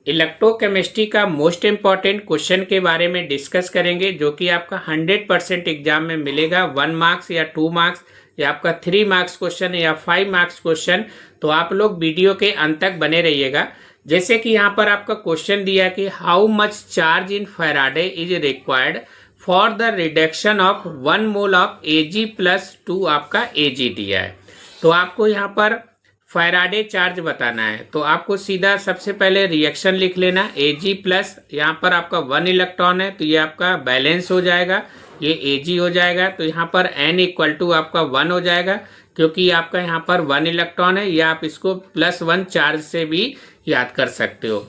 Electrochemistry का most important question के बारे में डिस्कस करेंगे, जो कि आपका 100% एग्जाम में मिलेगा। 1 मार्क्स या 2 मार्क्स या आपका 3 मार्क्स क्वेश्चन या 5 मार्क्स क्वेश्चन। तो आप लोग वीडियो के अंत तक बने रहिएगा। जैसे कि यहाँ पर आपका क्वेश्चन दिया कि how much charge in Faraday is required for the reduction of 1 mole of Ag+2 आपका Ag दिया है। तो आपको यहाँ पर फैराडे चार्ज बताना है। तो आपको सीधा सबसे पहले रिएक्शन लिख लेना। Ag+, यहाँ पर आपका 1 इलेक्ट्रॉन है तो ये आपका बैलेंस हो जाएगा, ये Ag हो जाएगा। तो यहाँ पर N = आपका 1 हो जाएगा, क्योंकि आपका यहाँ पर 1 इलेक्ट्रॉन है। या आप इसको +1 चार्ज से भी याद कर सकते हो।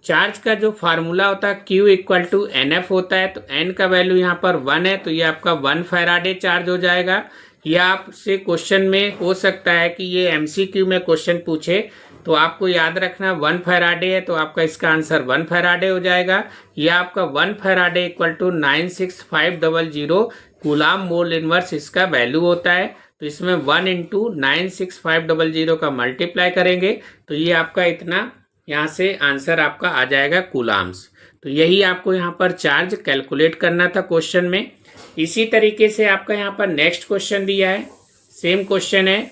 चार्ज का जो फार्मूला होता है Q = NF होता है। तो N का वैल्यू यहाँ पर 1 है, तो ये आपका 1 फैराडे चार्ज हो जाएगा। या आपसे क्वेश्चन में हो सकता है कि ये MCQ में क्वेश्चन पूछे, तो आपको याद रखना 1 फैराडे है, तो आपका इसका आंसर 1 फैराडे हो जाएगा। या आपका 1 फैराडे = 96500 कूलाम मोल इनवर्स इसका वैल्यू होता है। तो इसमें 1 × 96500 का मल्टीप्लाई करेंगे तो ये आपका इतना यहाँ से आंसर आपका आ जाएगा कूलाम्स। तो यही आपको यहाँ पर चार्ज कैलकुलेट करना था क्वेश्चन में। इसी तरीके से आपका यहाँ पर नेक्स्ट क्वेश्चन दिया है, सेम क्वेश्चन है,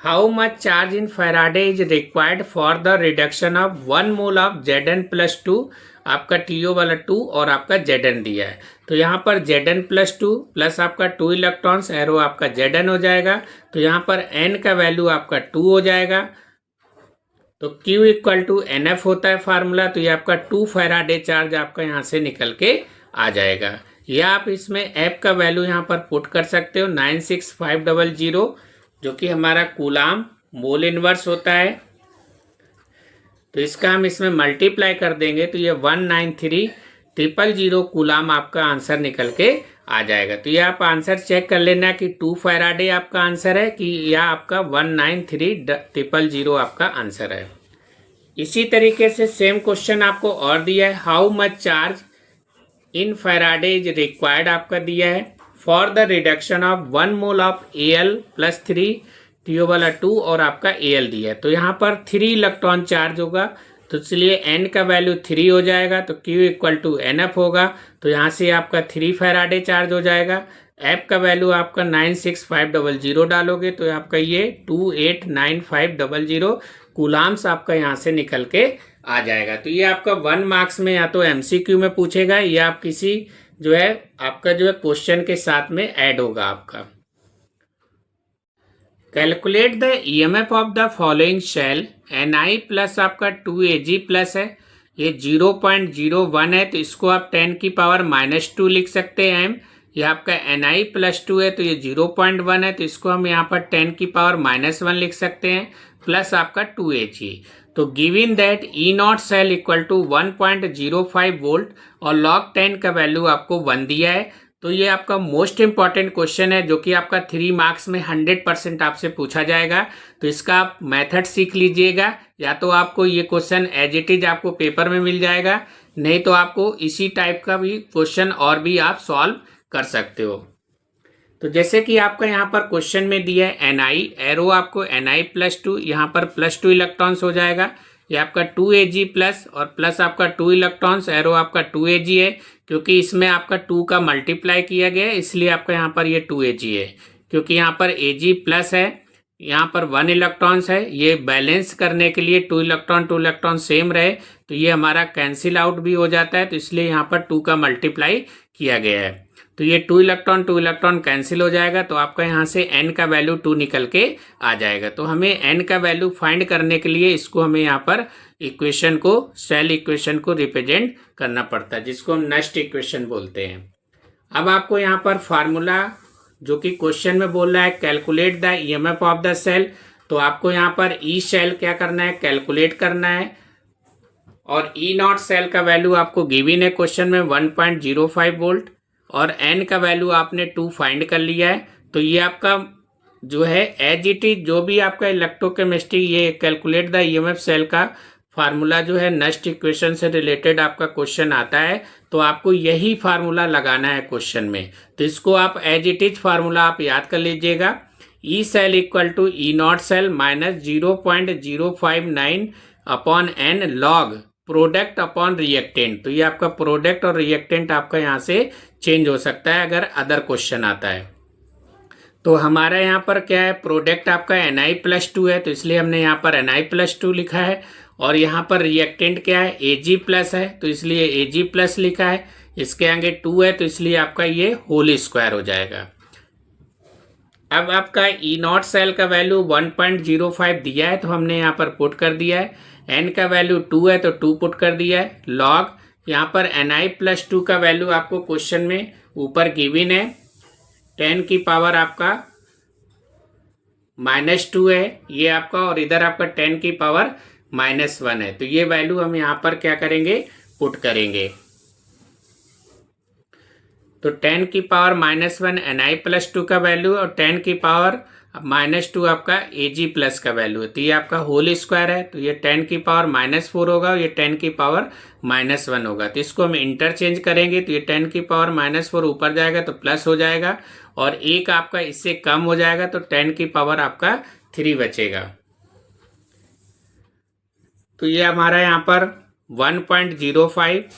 how much charge in Faraday is required for the reduction of 1 mole of Zn+2। आपका TO वाला 2 और आपका Zn दिया है। तो यहाँ पर Zn+2 प्लस आपका 2 इलेक्ट्रॉन्स, एरो आपका Zn हो जाएगा। तो यहाँ पर N का वैल्यू आपका 2 हो जाएगा। तो Q = NF होता है फार्मूला। तो ये आपका 2 फैराडे चार्ज आपका यहाँ से निकल के आ जाएगा। या आप इसमें F का वैल्यू यहाँ पर पुट कर सकते हो 96500, जो कि हमारा कूलाम मोल इनवर्स होता है। तो इसका हम इसमें मल्टीप्लाई कर देंगे तो ये 193000 कूलाम आपका आंसर निकल के आ जाएगा। तो ये आप आंसर चेक कर लेना कि 2 फैराडे आपका आंसर है कि या आपका 193000 आपका आंसर है। इसी तरीके से सेम क्वेश्चन आपको और दिया है, how much charge in Faraday is required आपका दिया है for the reduction of 1 mole of Al+3 TO वाला 2 और आपका Al दिया है। तो यहाँ पर 3 इलेक्ट्रॉन चार्ज होगा, तो इसलिए N का वैल्यू 3 हो जाएगा। तो Q = NF होगा, तो यहाँ से आपका 3 फैराडे चार्ज हो जाएगा। F का वैल्यू आपका 96500 डालोगे तो आपका ये 289500 कूलाम्स आपका यहाँ से निकल के आ जाएगा। तो ये आपका 1 मार्क्स में या तो MCQ में पूछेगा या आप किसी जो है आपका जो है क्वेश्चन के साथ में ऐड होगा आपका। Calculate the EMF of the following shall. Ni+ आपका 2Ag+ है, ये 0.01 है, तो इसको आप 10⁻⁻2 लिख सकते हैं। ये आपका Ni+2 है, तो ये 0.1 है, तो इसको हम यहाँ पर 10⁻⁻1 लिख सकते हैं, प्लस आपका 2Ag। तो given that E0 cell = 1.05 volt और log 10 का वैल्यू आपको 1 दिया है। तो ये आपका मोस्ट इंपॉर्टेंट क्वेश्चन है, जो कि आपका 3 मार्क्स में 100% आपसे पूछा जाएगा। तो इसका आप मेथड सीख लीजिएगा, या तो आपको ये क्वेश्चन एज इट इज आपको पेपर में मिल जाएगा, नहीं तो आपको इसी टाइप का भी क्वेश्चन और भी आप सॉल्व कर सकते हो। तो जैसे कि आपका यहाँ पर क्वेश्चन में दिया है Ni, एरो आपको Ni+2, यहाँ पर +2 इलेक्ट्रॉन्स हो जाएगा। ये आपका 2Ag+ और प्लस आपका 2 इलेक्ट्रॉन्स, एरो आपका 2Ag है, क्योंकि इसमें आपका 2 का मल्टीप्लाई किया गया है, इसलिए आपका यहाँ पर ये 2Ag है। क्योंकि यहाँ पर Ag+ है, यहाँ पर 1 इलेक्ट्रॉन्स है, ये बैलेंस करने के लिए 2 इलेक्ट्रॉन सेम रहे, तो ये हमारा कैंसिल आउट भी हो जाता है, तो इसलिए यहाँ पर 2 का मल्टीप्लाई किया गया है। तो ये 2 इलेक्ट्रॉन कैंसिल हो जाएगा, तो आपका यहाँ से N का वैल्यू 2 निकल के आ जाएगा। तो हमें N का वैल्यू फाइंड करने के लिए इसको हमें यहाँ पर इक्वेशन को, सेल इक्वेशन को रिप्रेजेंट करना पड़ता है, जिसको हम नस्ट इक्वेशन बोलते हैं। अब आपको यहाँ पर फार्मूला जो कि क्वेश्चन में बोल रहा है calculate the EMF of the cell, तो आपको यहाँ पर E सेल क्या करना है, कैलकुलेट करना है। और E0 सेल का वैल्यू आपको गिवन है क्वेश्चन में 1.05 वोल्ट और N का वैल्यू आपने 2 फाइंड कर लिया है। तो ये आपका जो है एज इट इज जो भी आपका इलेक्ट्रोकेमिस्ट्री ये कैलकुलेट द EMF सेल का फार्मूला जो है नस्ट इक्वेशन से रिलेटेड आपका क्वेश्चन आता है, तो आपको यही फार्मूला लगाना है क्वेश्चन में। तो इसको आप एज इट इज फार्मूला आप याद कर लीजिएगा। E cell = E0 cell -0.059 upon n log product upon reactant. तो ये आपका प्रोडक्ट और रिएक्टेंट आपका यहाँ से चेंज हो सकता है अगर अदर क्वेश्चन आता है। तो हमारा यहाँ पर क्या है, प्रोडक्ट आपका Na+2 है, तो इसलिए हमने यहाँ पर Na+2 लिखा है। और यहाँ पर रिएक्टेंट क्या है, Ag+ है, तो इसलिए Ag+ लिखा है। इसके आगे 2 है, तो इसलिए आपका ये होल स्क्वायर हो जाएगा। अब आपका E0 सेल का वैल्यू 1.05 दिया है, तो हमने यहाँ पर पुट कर दिया है। N का वैल्यू 2 है, तो 2 पुट कर दिया है। लॉग यहाँ पर Na+2 का वैल्यू आपको क्वेश्चन में ऊपर गिवन है, 10 की पावर आपका -2 है ये आपका, और इधर आपका 10 की पावर -1 है। तो ये वैल्यू हम यहाँ पर क्या करेंगे, पुट करेंगे। तो 10 की पावर -1 Na+2 का वैल्यू और 10 की पावर -2 आपका Ag+ का वैल्यू है। तो ये आपका होल स्क्वायर है, तो ये 10 की पावर -4 होगा, ये 10 की पावर -1 होगा। तो इसको हम इंटरचेंज करेंगे, तो ये 10 की पावर -4 ऊपर जाएगा तो प्लस हो जाएगा, और एक आपका इससे कम हो जाएगा, तो 10 की पावर आपका 3 बचेगा। तो ये हमारा यहाँ पर 1.05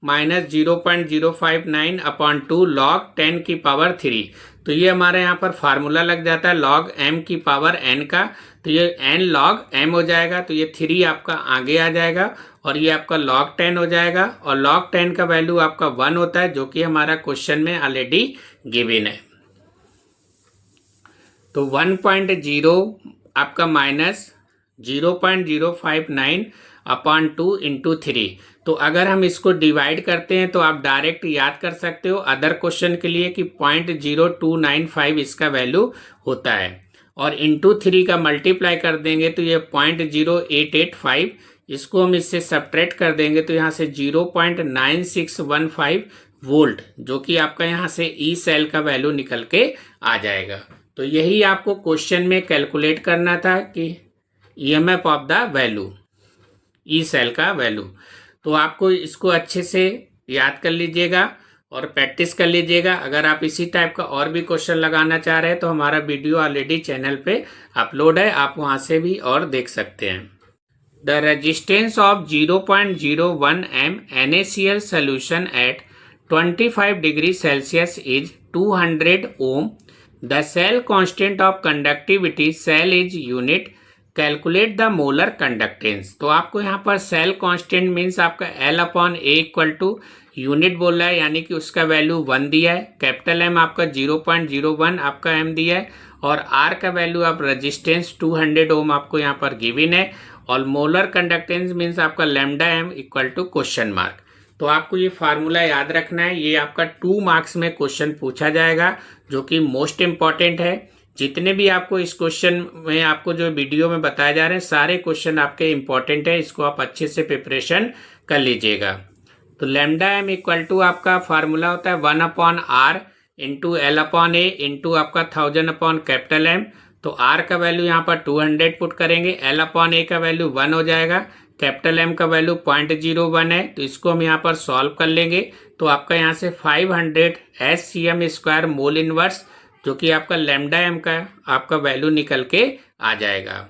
-0.059 अपॉन 2 लॉग 10 की पावर 3। तो ये हमारे यहाँ पर फार्मूला लग जाता है log m की पावर n का, तो ये n log m हो जाएगा, तो ये 3 आपका आगे आ जाएगा, और ये आपका log 10 हो जाएगा, और log 10 का वैल्यू आपका 1 होता है, जो कि हमारा क्वेश्चन में ऑलरेडी गिवन है। तो 1.0 आपका -0.059 अपॉन 2 इंटू 3। तो अगर हम इसको डिवाइड करते हैं तो आप डायरेक्ट याद कर सकते हो अदर क्वेश्चन के लिए कि 0.0295 इसका वैल्यू होता है, और इंटू 3 का मल्टीप्लाई कर देंगे तो ये 0.0885, इसको हम इससे सब्ट्रैक्ट कर देंगे तो यहाँ से 0.9615 वोल्ट, जो कि आपका यहाँ से ई सेल का वैल्यू निकल के आ जाएगा। तो यही आपको क्वेश्चन में कैलकुलेट करना था कि EMF of the value, E cell का वैल्यू। तो आपको इसको अच्छे से याद कर लीजिएगा और प्रैक्टिस कर लीजिएगा। अगर आप इसी टाइप का और भी क्वेश्चन लगाना चाह रहे हैं तो हमारा वीडियो ऑलरेडी चैनल पे अपलोड है, आप वहां से भी और देख सकते हैं। The resistance of 0.01 m NaCl solution at 25 degree Celsius is 200 ohm. The cell constant of conductivity cell is unit, calculate the molar conductance. तो आपको यहाँ पर सेल कांस्टेंट मीन्स आपका L/A इक्वल टू यूनिट बोल रहा है, यानी कि उसका वैल्यू 1 दिया है। कैपिटल M आपका 0.01 आपका M दिया है, और R का वैल्यू आप रेजिस्टेंस 200 ओम आपको यहाँ पर गिवन है, और मोलर कंडक्टेंस मीन्स आपका λm equal to question mark. तो आपको ये फार्मूला याद रखना है, ये आपका 2 मार्क्स में क्वेश्चन पूछा जाएगा, जो कि मोस्ट इंपॉर्टेंट है। जितने भी आपको इस क्वेश्चन में आपको जो वीडियो में बताए जा रहे हैं सारे क्वेश्चन आपके इंपॉर्टेंट है, इसको आप अच्छे से प्रिपरेशन कर लीजिएगा। तो λm इक्वल टू आपका फार्मूला होता है 1/r इंटू L/A इंटू आपका 1000/M। तो r का वैल्यू यहाँ पर 200 पुट करेंगे, L/A का वैल्यू 1 हो जाएगा, कैपिटल M का वैल्यू 0.01 है, तो इसको हम यहाँ पर सॉल्व कर लेंगे। तो आपका यहाँ से 500 ScM² मोल इनवर्स, जो कि आपका λm का आपका वैल्यू निकल के आ जाएगा।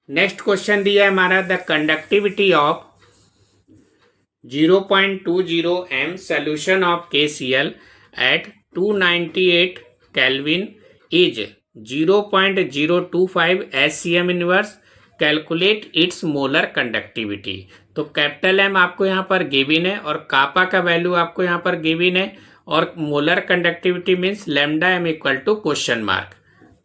नेक्स्ट क्वेश्चन दिया है हमारा, the conductivity of 0.20 m solution of KCl at 298 Kelvin is 0.025 ScM inverse, calculate its molar conductivity. तो कैपिटल M आपको यहाँ पर गिवन है, और कापा का वैल्यू आपको यहाँ पर गिवन है, और molar conductivity means λm equal to question mark.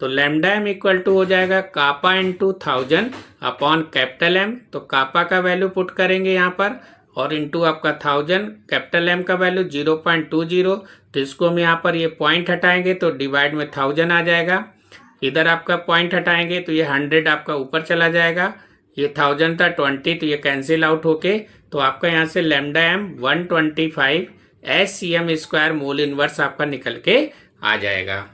तो λm इक्वल टू हो जाएगा kappa into 1000 upon capital M। तो कापा का वैल्यू पुट करेंगे यहाँ पर, और इंटू आपका 1000, कैपिटल M का वैल्यू 0.20, तो इसको हम यहाँ पर ये पॉइंट हटाएंगे तो डिवाइड में 1000 आ जाएगा। इधर आपका पॉइंट हटाएंगे तो ये 100 आपका ऊपर चला जाएगा, ये 1000 था 20, तो ये कैंसिल आउट होके तो आपका यहाँ से λm 125 ScM² मोल इनवर्स आपका निकल के आ जाएगा।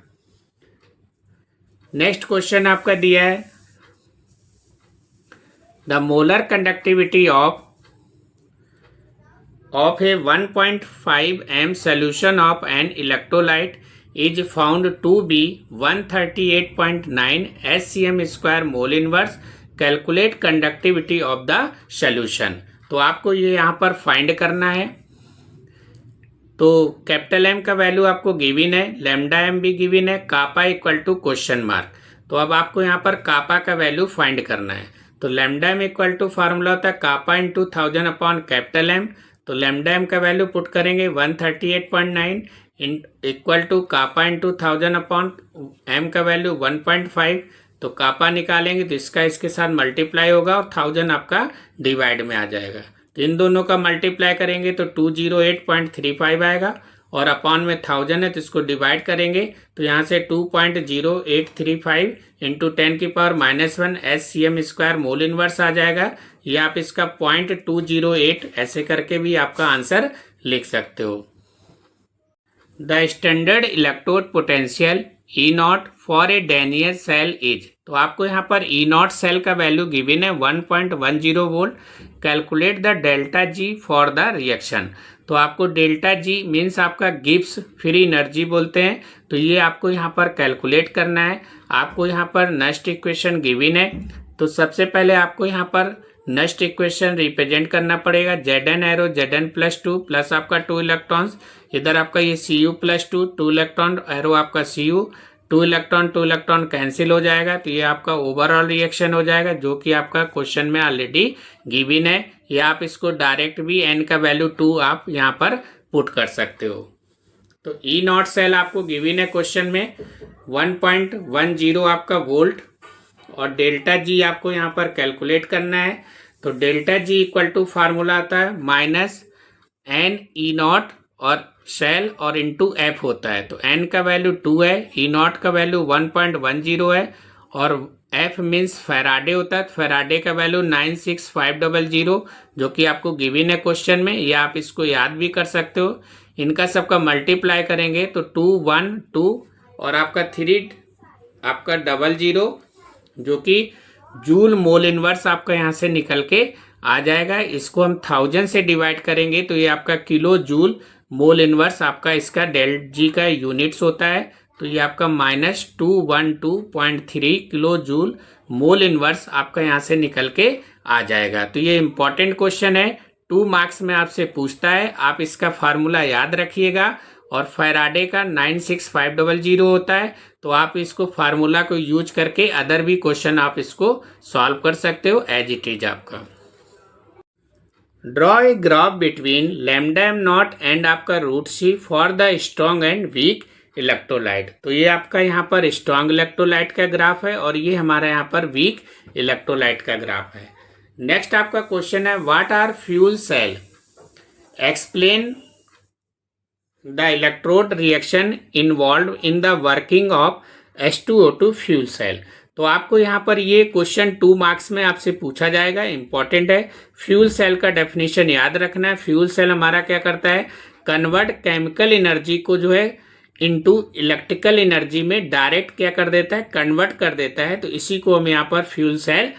नेक्स्ट क्वेश्चन आपका दिया है, the molar conductivity of A 1.5 m solution of an electrolyte is found to be 138.9 ScM² mole inverse, calculate conductivity of the solution. तो आपको ये यहाँ पर फाइंड करना है। तो कैपिटल एम का वैल्यू आपको गिवन है, लैम्डा एम भी गिवन है, कापा इक्वल टू क्वेश्चन मार्क। तो अब आपको यहाँ पर कापा का वैल्यू फाइंड करना है। तो lambda M equal to formula होता है kappa into 1000 upon capital M. तो लैम्डा एम का वैल्यू पुट करेंगे 138.9 equal to kappa into 1000 upon M का वैल्यू 1.5। तो कापा निकालेंगे तो इसका इसके साथ मल्टीप्लाई होगा और 1000 आपका डिवाइड में आ जाएगा। तो इन दोनों का मल्टीप्लाई करेंगे तो 208.35 आएगा और अपॉन में 1000 है तो इसको डिवाइड करेंगे तो यहाँ से 2.0835 इंटू 10 की power -1 SCM square mole inverse आ जाएगा। या आप इसका 0.208 ऐसे करके भी आपका आंसर लिख सकते हो। The standard electrode potential E0 for a Daniell cell is. तो आपको यहाँ पर E0 सेल का वैल्यू गिवन है 1.10 volt. Calculate the delta G for the reaction. तो आपको डेल्टा जी मीन्स आपका गिब्स फ्री एनर्जी बोलते हैं। तो ये आपको यहाँ पर कैलकुलेट करना है। आपको यहाँ पर नेक्स्ट इक्वेशन गिवन है। तो सबसे पहले आपको यहाँ पर नेक्स्ट इक्वेशन रिप्रेजेंट करना पड़ेगा। Zn एरो Zn+2 प्लस आपका 2 इलेक्ट्रॉन्स, इधर आपका ये Cu+2 2 इलेक्ट्रॉन एरो आपका Cu 2 इलेक्ट्रॉन कैंसिल हो जाएगा। तो ये आपका ओवरऑल रिएक्शन हो जाएगा जो कि आपका क्वेश्चन में ऑलरेडी गिवन है। या आप इसको डायरेक्ट भी n का वैल्यू 2 आप यहाँ पर पुट कर सकते हो। तो E0 सेल आपको गिवन है क्वेश्चन में 1.10 आपका वोल्ट और डेल्टा जी आपको यहाँ पर कैलकुलेट करना है। तो delta G equal to formula आता है -n E0 और सेल और इंटू एफ होता है। तो n का वैल्यू 2 है, E0 का वैल्यू 1.10 है और f मीन्स फैराडे होता है। फैराडे का वैल्यू 96500 जो कि आपको गिवन है क्वेश्चन में। या आप इसको याद भी कर सकते हो। इनका सबका मल्टीप्लाई करेंगे तो 212 और आपका 3 आपका 00 जो कि जूल मोल इनवर्स आपका यहाँ से निकल के आ जाएगा। इसको हम 1000 से डिवाइड करेंगे तो ये आपका किलो जूल मोल इनवर्स आपका इसका डेल जी का यूनिट्स होता है। तो ये आपका -212.3 किलो जूल मोल इनवर्स आपका यहाँ से निकल के आ जाएगा। तो ये इंपॉर्टेंट क्वेश्चन है, 2 मार्क्स में आपसे पूछता है। आप इसका फार्मूला याद रखिएगा। और फैराडे का 96500 होता है। तो आप इसको फार्मूला को यूज करके अदर भी क्वेश्चन आप इसको सॉल्व कर सकते हो एज इट इज आपका। Draw a graph between lambda M not and आपका root C for the strong and weak electrolyte. तो ये आपका यहाँ पर स्ट्रॉन्ग इलेक्ट्रोलाइट का ग्राफ है और ये हमारा यहाँ पर वीक इलेक्ट्रोलाइट का ग्राफ है। नेक्स्ट आपका क्वेश्चन है what are fuel cell, explain the electrode reaction involve in the working of H2O2 fuel cell. तो आपको यहाँ पर ये क्वेश्चन 2 मार्क्स में आपसे पूछा जाएगा, इंपॉर्टेंट है। फ्यूल सेल का डेफिनेशन याद रखना है। फ्यूल सेल हमारा क्या करता है, कन्वर्ट केमिकल एनर्जी को जो है इनटू इलेक्ट्रिकल एनर्जी में डायरेक्ट क्या कर देता है, कन्वर्ट कर देता है। तो इसी को हम यहाँ पर फ्यूल सेल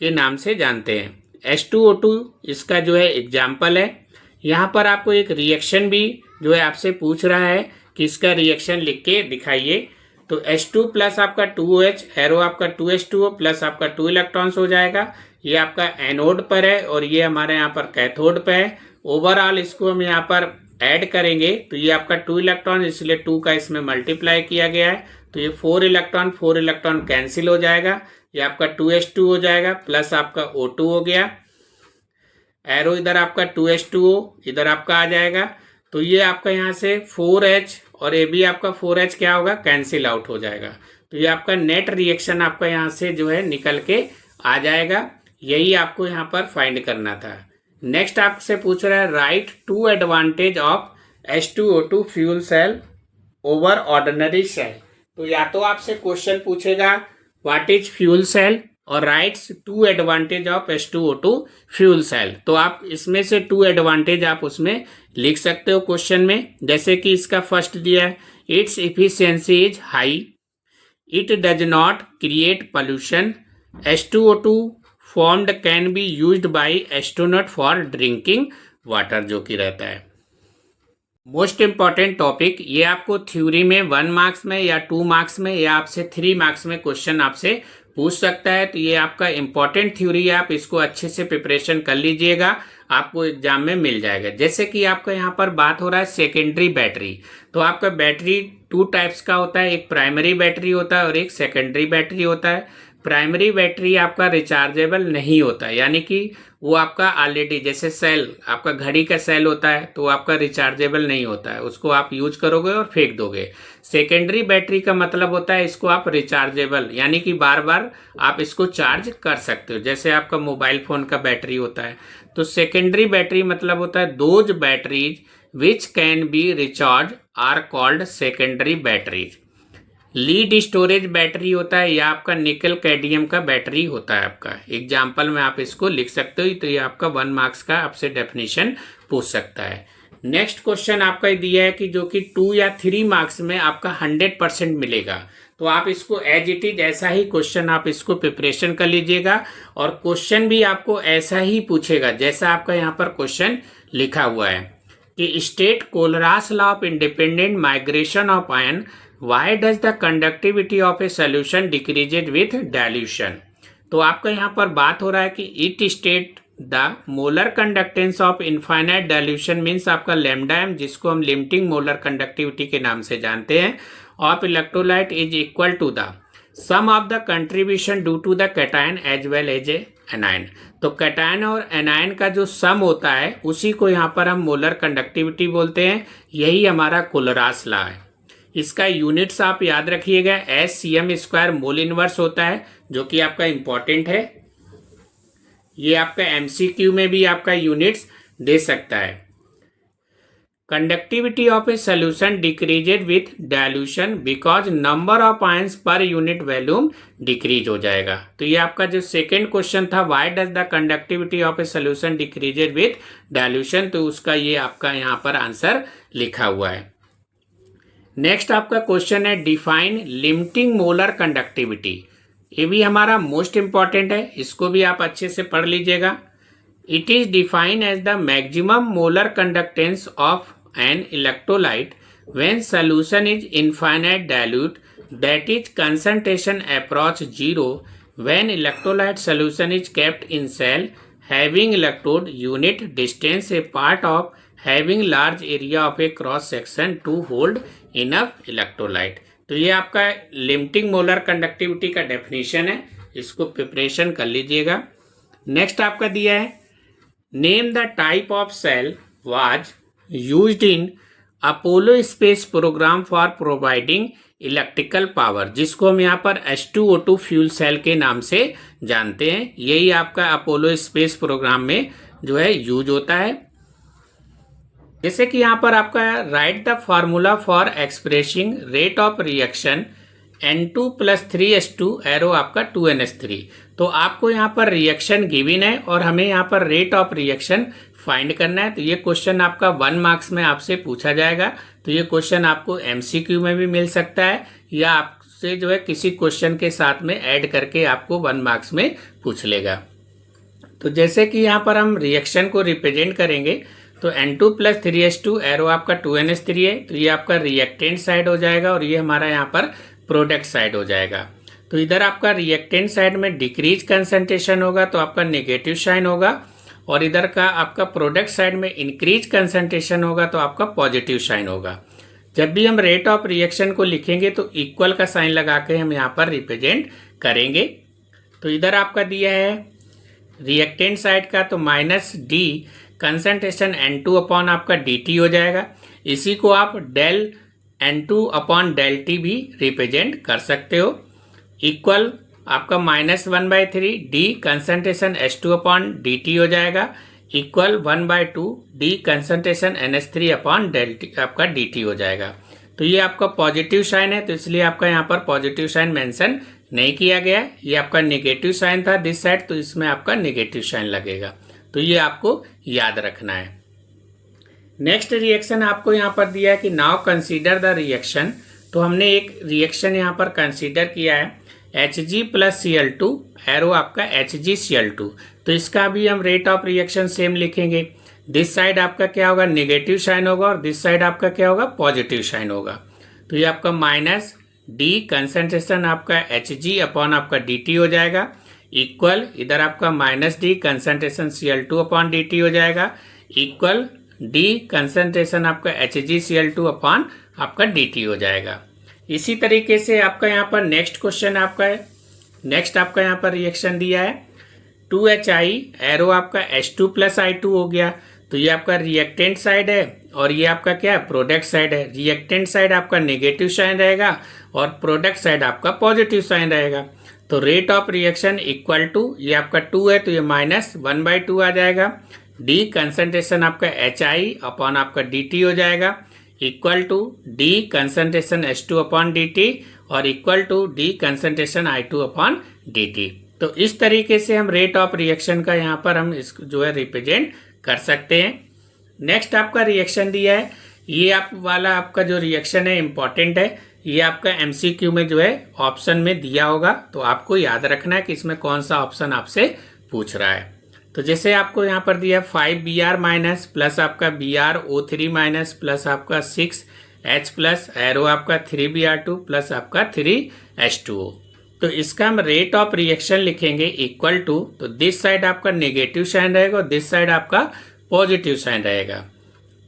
के नाम से जानते हैं। H2O2 इसका जो है एग्जाम्पल है। यहाँ पर आपको एक रिएक्शन भी जो है आपसे पूछ रहा है कि इसका रिएक्शन लिख के दिखाइए। तो H2 प्लस आपका 2OH एरो आपका 2H2O प्लस आपका 2 इलेक्ट्रॉन्स हो जाएगा। ये आपका एनोड पर है और ये हमारे यहाँ पर कैथोड पे है। ओवरऑल इसको हम यहाँ पर ऐड करेंगे तो ये आपका 2 इलेक्ट्रॉन, इसलिए 2 का इसमें मल्टीप्लाई किया गया है। तो ये 4 इलेक्ट्रॉन कैंसिल हो जाएगा। ये आपका 2H2 हो जाएगा प्लस आपका O2 हो गया। एरो इधर आपका 2H2O इधर आपका आ जाएगा। तो ये आपका यहाँ से 4H और ये भी आपका 4H क्या होगा, कैंसिल आउट हो जाएगा। तो ये आपका नेट रिएक्शन आपका यहाँ से जो है निकल के आ जाएगा। यही आपको यहाँ पर फाइंड करना था। नेक्स्ट आपसे पूछ रहा है write 2 advantage of H2O2 fuel cell over ordinary cell. तो या तो आपसे क्वेश्चन पूछेगा व्हाट इज फ्यूल सेल और writes 2 advantage of H2O2 fuel cell. तो आप इसमें से 2 एडवांटेज आप उसमें लिख सकते हो क्वेश्चन में। जैसे कि इसका फर्स्ट दिया है it's efficiency is high, it does not create pollution, H2O2 formed can be used by astronaut for drinking water, जो कि रहता है। मोस्ट इंपॉर्टेंट टॉपिक ये आपको थ्योरी में 1 मार्क्स में या 2 मार्क्स में या आपसे 3 मार्क्स में क्वेश्चन आपसे पूछ सकता है। तो ये आपका इंपॉर्टेंट थ्योरी है, आप इसको अच्छे से प्रिपरेशन कर लीजिएगा, आपको एग्जाम में मिल जाएगा। जैसे कि आपका यहाँ पर बात हो रहा है सेकेंडरी बैटरी, तो आपका बैटरी टू टाइप्स का होता है, एक प्राइमरी बैटरी होता है और एक सेकेंडरी बैटरी होता है। प्राइमरी बैटरी आपका रिचार्जेबल नहीं होता है, यानी कि वो आपका ऑलरेडी जैसे सेल, आपका घड़ी का सेल होता है तो वो आपका रिचार्जेबल नहीं होता है, उसको आप यूज करोगे और फेंक दोगे। सेकेंडरी बैटरी का मतलब होता है इसको आप रिचार्जेबल, यानी कि बार बार आप इसको चार्ज कर सकते हो, जैसे आपका मोबाइल फोन का बैटरी होता है। तो सेकेंडरी बैटरी मतलब होता है those batteries which can be recharge are called secondary batteries. Lead storage battery होता है या आपका निकल कैडमियम का बैटरी होता है आपका। एग्जाम्पल में आप इसको लिख सकते हो, तो ये आपका 1 मार्क्स का आपसे डेफिनेशन पूछ सकता है। नेक्स्ट क्वेश्चन आपका दिया है कि जो कि 2 या 3 मार्क्स में आपका 100% मिलेगा, तो आप इसको एज इट इज ऐसा ही क्वेश्चन आप इसको प्रिपरेशन कर लीजिएगा और क्वेश्चन भी आपको ऐसा ही पूछेगा जैसा आपका यहाँ पर क्वेश्चन लिखा हुआ है कि state Kohlrausch law of independent migration of ion, why does the conductivity of a solution decreases with dilution. तो आपका यहाँ पर बात हो रहा है कि it state the molar conductance of infinite dilution means आपका लैम्डा एम, जिसको हम लिमिटिंग मोलर कंडक्टिविटी के नाम से जानते हैं, of electrolyte is equal to the sum of the contribution due to the cation as well as a anion. तो cation और एनायन का जो सम होता है उसी को यहाँ पर हम मोलर कंडक्टिविटी बोलते हैं, यही हमारा कोलरास लॉ है। इसका यूनिट्स आप याद रखिएगा, SCm² मोल इनवर्स होता है, जो कि आपका इंपॉर्टेंट है। ये आपका MCQ में भी आपका यूनिट्स दे सकता है। Conductivity of a solution decreased with dilution because number of ions per unit volume decrease हो जाएगा। तो ये आपका जो सेकेंड क्वेश्चन था, why does the conductivity of a solution decreased with dilution, तो उसका ये आपका यहाँ पर आंसर लिखा हुआ है। नेक्स्ट आपका क्वेश्चन है डिफाइन लिमिटिंग मोलर कंडक्टिविटी। ये भी हमारा मोस्ट इंपॉर्टेंट है, इसको भी आप अच्छे से पढ़ लीजिएगा। It is defined as the maximum molar conductance of an electrolyte when solution is infinite dilute that is concentration approach zero when electrolyte solution is kept in cell having electrode unit distance apart of having large area of a cross section to hold enough electrolyte. तो ये आपका limiting molar conductivity का definition है, इसको preparation कर लीजिएगा। Next आपका दिया है name the type of cell was used in Apollo space program for providing electrical power, जिसको हम यहाँ पर H2O2 फ्यूल सेल के नाम से जानते हैं। यही आपका अपोलो स्पेस प्रोग्राम में जो है यूज होता है। जैसे कि यहाँ पर आपका right the formula for expressing rate of reaction N2 + 3H2 arrow आपका 2NH3। तो आपको यहाँ पर रिएक्शन गिवन है और हमें यहाँ पर रेट ऑफ रिएक्शन फाइंड करना है। तो ये क्वेश्चन आपका 1 मार्क्स में आपसे पूछा जाएगा। तो ये क्वेश्चन आपको MCQ में भी मिल सकता है या आपसे जो है किसी क्वेश्चन के साथ में ऐड करके आपको 1 मार्क्स में पूछ लेगा। तो जैसे कि यहाँ पर हम रिएक्शन को रिप्रेजेंट करेंगे, तो N2 + 3H2 एरो आपका 2NH3 है, तो ये आपका रिएक्टेंट साइड हो जाएगा और ये हमारा यहाँ पर प्रोडक्ट साइड हो जाएगा। तो इधर आपका रिएक्टेंट साइड में डिक्रीज कंसंट्रेशन होगा तो आपका नेगेटिव साइन होगा, और इधर का आपका प्रोडक्ट साइड में इंक्रीज कंसंट्रेशन होगा तो आपका पॉजिटिव साइन होगा। जब भी हम रेट ऑफ रिएक्शन को लिखेंगे तो इक्वल का साइन लगा के हम यहाँ पर रिप्रेजेंट करेंगे। तो इधर आपका दिया है रिएक्टेंट साइड का, तो -D कंसंट्रेशन N2 अपॉन आपका dt हो जाएगा। इसी को आप डेल N2 अपॉन डेल टी भी रिप्रेजेंट कर सकते हो। इक्वल आपका -1/3 D concentration H2 upon dt हो जाएगा, equal 1/2 D concentration NH3 upon del T आपका dt हो जाएगा। तो ये आपका पॉजिटिव साइन है, तो इसलिए आपका यहाँ पर पॉजिटिव साइन मेंशन नहीं किया गया। ये आपका नेगेटिव साइन था दिस साइड, तो इसमें आपका नेगेटिव साइन लगेगा। तो ये आपको याद रखना है। नेक्स्ट रिएक्शन आपको यहाँ पर दिया है कि नाउ कंसीडर द रिएक्शन। तो हमने एक रिएक्शन यहाँ पर कंसीडर किया है Hg + Cl2 एरो आपका HgCl2। तो इसका भी हम रेट ऑफ रिएक्शन सेम लिखेंगे। दिस साइड आपका क्या होगा, नेगेटिव साइन होगा, और दिस साइड आपका क्या होगा, पॉजिटिव साइन होगा। तो ये आपका डी कंसंट्रेशन आपका Hg अपॉन आपका dt हो जाएगा, इक्वल इधर आपका minus D concentration Cl2 upon dt हो जाएगा, इक्वल डी कंसंट्रेशन आपका HgCl2 अपॉन आपका dt हो जाएगा। इसी तरीके से आपका यहाँ पर नेक्स्ट क्वेश्चन आपका है, नेक्स्ट आपका यहाँ पर रिएक्शन दिया है 2HI एरो आपका H2 प्लस I2 हो गया। तो ये आपका रिएक्टेंट साइड है और ये आपका क्या है, प्रोडक्ट साइड है। रिएक्टेंट साइड आपका नेगेटिव साइन रहेगा और प्रोडक्ट साइड आपका पॉजिटिव साइन रहेगा। तो rate of reaction equal to, ये आपका 2 है तो ये -1/2 आ जाएगा, डी कंसंट्रेशन आपका HI अपॉन आपका dt हो जाएगा, equal to D concentration H2 upon dt और equal to D concentration I2 upon dt। तो इस तरीके से हम रेट ऑफ रिएक्शन का यहाँ पर हम इसको जो है रिप्रेजेंट कर सकते हैं। नेक्स्ट आपका रिएक्शन दिया है, ये आप वाला आपका जो रिएक्शन है इंपॉर्टेंट है, ये आपका MCQ में जो है ऑप्शन में दिया होगा, तो आपको याद रखना है कि इसमें कौन सा ऑप्शन आपसे पूछ रहा है। तो जैसे आपको यहाँ पर दिया 5Br माइनस प्लस आपका BrO3 माइनस प्लस आपका 6H प्लस एरो आपका 3Br2 प्लस आपका 3H2O। तो इसका हम रेट ऑफ रिएक्शन लिखेंगे इक्वल टू, तो दिस साइड आपका नेगेटिव साइन रहेगा और दिस साइड आपका पॉजिटिव साइन रहेगा।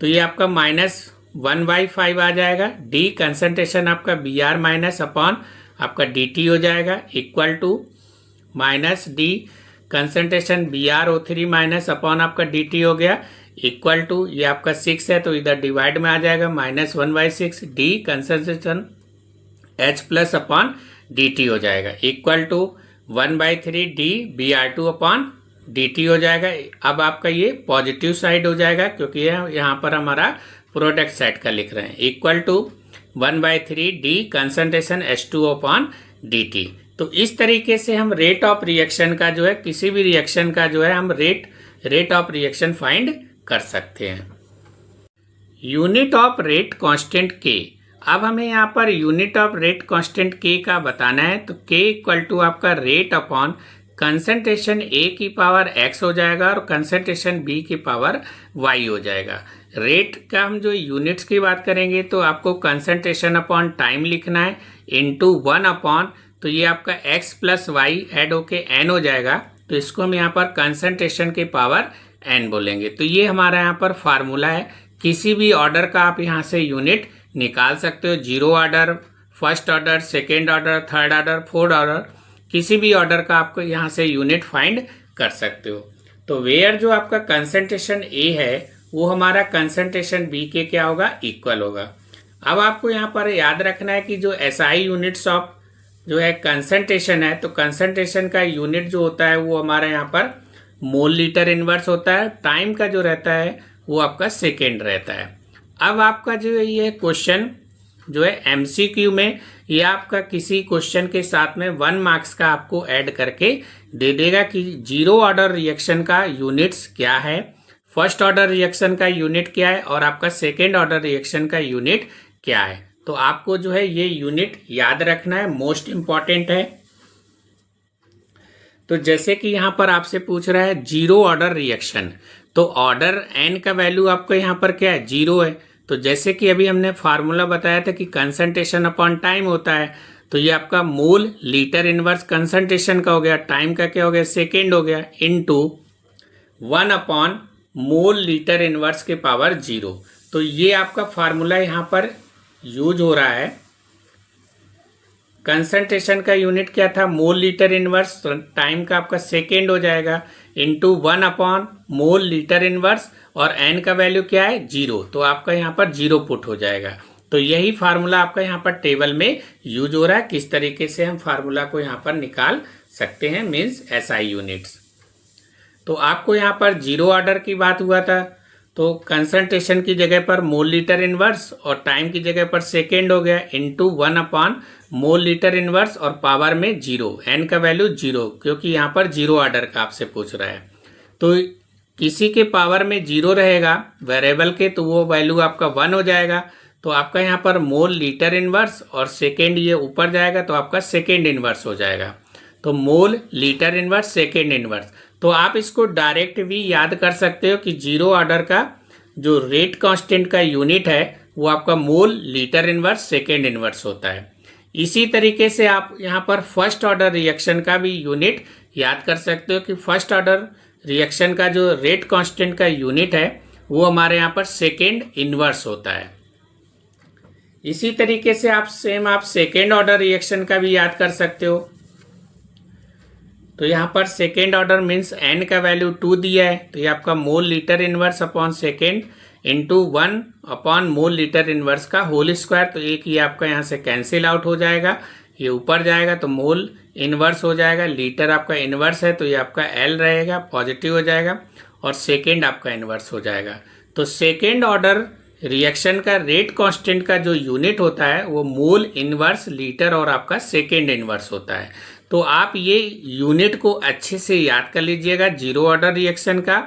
तो ये आपका -1/5 आ जाएगा, डी कंसंट्रेशन आपका Br माइनस अपॉन आपका dt हो जाएगा, equal to minus D concentration BrO3 minus upon आपका dt हो गया, इक्वल टू ये आपका 6 है तो इधर डिवाइड में आ जाएगा -1/6 D concentration H plus upon dt हो जाएगा, equal to 1/3 D Br2 upon dt हो जाएगा। अब आपका ये पॉजिटिव साइड हो जाएगा क्योंकि यहाँ पर हमारा प्रोडक्ट साइड का लिख रहे हैं, equal to 1/3 D concentration H2 upon dt। तो इस तरीके से हम रेट ऑफ रिएक्शन का जो है, किसी भी रिएक्शन का जो है हम रेट ऑफ रिएक्शन फाइंड कर सकते हैं। Unit of rate constant K, अब हमें यहाँ per unit of rate constant K का बताना है। तो K इक्वल टू आपका रेट अपॉन कंसंट्रेशन A की पावर x हो जाएगा और कंसंट्रेशन B की पावर y हो जाएगा। रेट का हम जो यूनिट्स की बात करेंगे तो आपको कंसंट्रेशन अपॉन टाइम लिखना है इनटू 1 अपॉन, तो ये आपका x प्लस y ऐड होके n हो जाएगा, तो इसको हम यहाँ पर कंसंट्रेशन की पावर n बोलेंगे। तो ये हमारा यहाँ पर फार्मूला है। किसी भी ऑर्डर का आप यहाँ से यूनिट निकाल सकते हो, 0 order, first order, second order, third order, fourth order, किसी भी ऑर्डर का आपको यहाँ से यूनिट फाइंड कर सकते हो। तो वेयर जो आपका कंसंट्रेशन A है वो हमारा कंसंट्रेशन B के क्या होगा, इक्वल होगा। अब आपको यहाँ पर याद रखना है कि जो SI यूनिट्स ऑफ जो है कंसंट्रेशन है, तो कंसंट्रेशन का यूनिट जो होता है वो हमारा यहाँ पर मोल लीटर इनवर्स होता है, टाइम का जो रहता है वो आपका सेकेंड रहता है। अब आपका जो है ये क्वेश्चन जो है MCQ में ये आपका किसी क्वेश्चन के साथ में 1 मार्क्स का आपको ऐड करके दे देगा कि 0 ऑर्डर रिएक्शन का यूनिट्स क्या है, फर्स्ट ऑर्डर रिएक्शन का यूनिट क्या है और आपका सेकेंड ऑर्डर रिएक्शन का यूनिट क्या है। तो आपको जो है ये यूनिट याद रखना है, मोस्ट इंपॉर्टेंट है। तो जैसे कि यहाँ पर आपसे पूछ रहा है 0 ऑर्डर रिएक्शन, तो ऑर्डर n का वैल्यू आपका यहाँ पर क्या है, 0 है। तो जैसे कि अभी हमने फार्मूला बताया था कि कंसंट्रेशन अपॉन टाइम होता है, तो ये आपका मोल लीटर इनवर्स कंसंट्रेशन का हो गया, टाइम का क्या हो गया, सेकेंड हो गया, into 1 upon mole litre inverse के पावर 0। तो ये आपका फार्मूला यहाँ पर यूज हो रहा है। कंसंट्रेशन का यूनिट क्या था, मोल लीटर इनवर्स, टाइम का आपका सेकेंड हो जाएगा, into 1 upon mole litre inverse और n का वैल्यू क्या है, 0, तो आपका यहाँ पर 0 पुट हो जाएगा। तो यही फार्मूला आपका यहाँ पर टेबल में यूज हो रहा है। किस तरीके से हम फार्मूला को यहाँ पर निकाल सकते हैं, मीन्स SI यूनिट्स। तो आपको यहाँ पर 0 ऑर्डर की बात हुआ था, तो कंसंट्रेशन की जगह पर मोल लीटर इनवर्स और टाइम की जगह पर सेकेंड हो गया, into 1 upon mole litre inverse और पावर में 0, n का वैल्यू 0, क्योंकि यहाँ पर 0 ऑर्डर का आपसे पूछ रहा है। तो किसी के पावर में 0 रहेगा वेरिएबल के, तो वो वैल्यू आपका 1 हो जाएगा। तो आपका यहाँ पर मोल लीटर इनवर्स और सेकेंड ये ऊपर जाएगा तो आपका सेकेंड इनवर्स हो जाएगा। तो mole litre inverse second inverse, तो आप इसको डायरेक्ट भी याद कर सकते हो कि 0 ऑर्डर का जो रेट कांस्टेंट का यूनिट है वो आपका mole litre inverse second inverse होता है। इसी तरीके से आप यहाँ पर फर्स्ट ऑर्डर रिएक्शन का भी यूनिट याद कर सकते हो कि फर्स्ट ऑर्डर रिएक्शन का जो रेट कांस्टेंट का यूनिट है वो हमारे यहाँ पर सेकेंड इनवर्स होता है। इसी तरीके से आप सेकेंड ऑर्डर रिएक्शन का भी याद कर सकते हो। तो यहाँ पर सेकेंड ऑर्डर मीन्स n का वैल्यू 2 दिया है, तो ये आपका mole litre inverse upon second into 1 upon mole litre inverse का होल स्क्वायर। तो एक ये आपका यहाँ से कैंसिल आउट हो जाएगा, ये ऊपर जाएगा तो मोल इनवर्स हो जाएगा, लीटर आपका इनवर्स है तो ये आपका L रहेगा, पॉजिटिव हो जाएगा, और सेकेंड आपका इनवर्स हो जाएगा। तो सेकेंड ऑर्डर रिएक्शन का रेट कांस्टेंट का जो यूनिट होता है वो मोल इनवर्स, लीटर और आपका सेकेंड इनवर्स होता है। तो आप ये यूनिट को अच्छे से याद कर लीजिएगा, जीरो ऑर्डर रिएक्शन का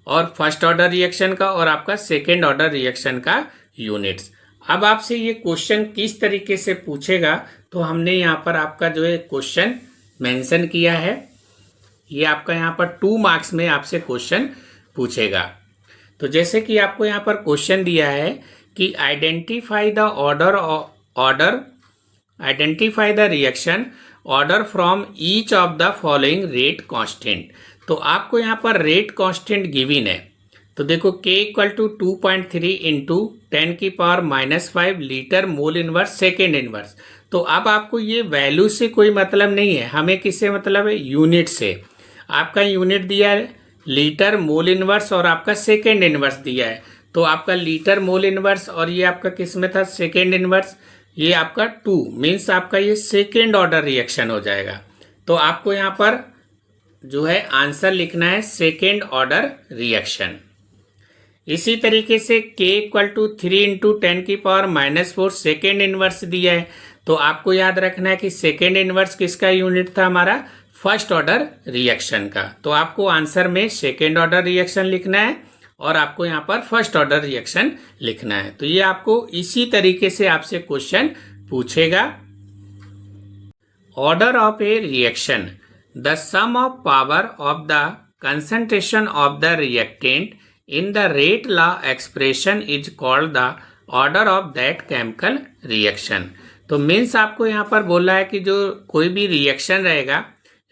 और फर्स्ट ऑर्डर रिएक्शन का और आपका सेकेंड ऑर्डर रिएक्शन का यूनिट्स। अब आपसे ये क्वेश्चन किस तरीके से पूछेगा, तो हमने यहाँ पर आपका जो है क्वेश्चन मेंशन किया है। ये आपका यहाँ पर 2 मार्क्स में आपसे क्वेश्चन पूछेगा। तो जैसे कि आपको यहाँ पर क्वेश्चन दिया है कि identify the reaction order from each of the following rate constant. तो आपको यहाँ पर रेट कांस्टेंट गिवन है। तो देखो k इक्वल टू 2.3 इंटू 10 की power -5 litre mole inverse second inverse. तो अब आपको ये वैल्यू से कोई मतलब नहीं है, हमें किससे मतलब है, यूनिट से। आपका यूनिट दिया है लीटर मोल इनवर्स और आपका सेकेंड इनवर्स दिया है। तो आपका लीटर मोल इनवर्स और ये आपका किस में था, सेकेंड इनवर्स, ये आपका 2 मीन्स आपका ये सेकेंड ऑर्डर रिएक्शन हो जाएगा। तो आपको यहाँ पर जो है आंसर लिखना है सेकेंड ऑर्डर रिएक्शन। इसी तरीके से k इक्वल टू 3 इंटू 10 की पावर -4 सेकेंड इनवर्स दिया है। तो आपको याद रखना है कि सेकेंड इनवर्स किसका यूनिट था, हमारा फर्स्ट ऑर्डर रिएक्शन का। तो आपको आंसर में सेकेंड ऑर्डर रिएक्शन लिखना है और आपको यहाँ पर फर्स्ट ऑर्डर रिएक्शन लिखना है। तो ये आपको इसी तरीके से आपसे क्वेश्चन पूछेगा। Order of a reaction, the sum of power of the concentration of the reactant in the rate law expression is called the order of that chemical reaction. तो मीन्स आपको यहाँ पर बोला है कि जो कोई भी रिएक्शन रहेगा,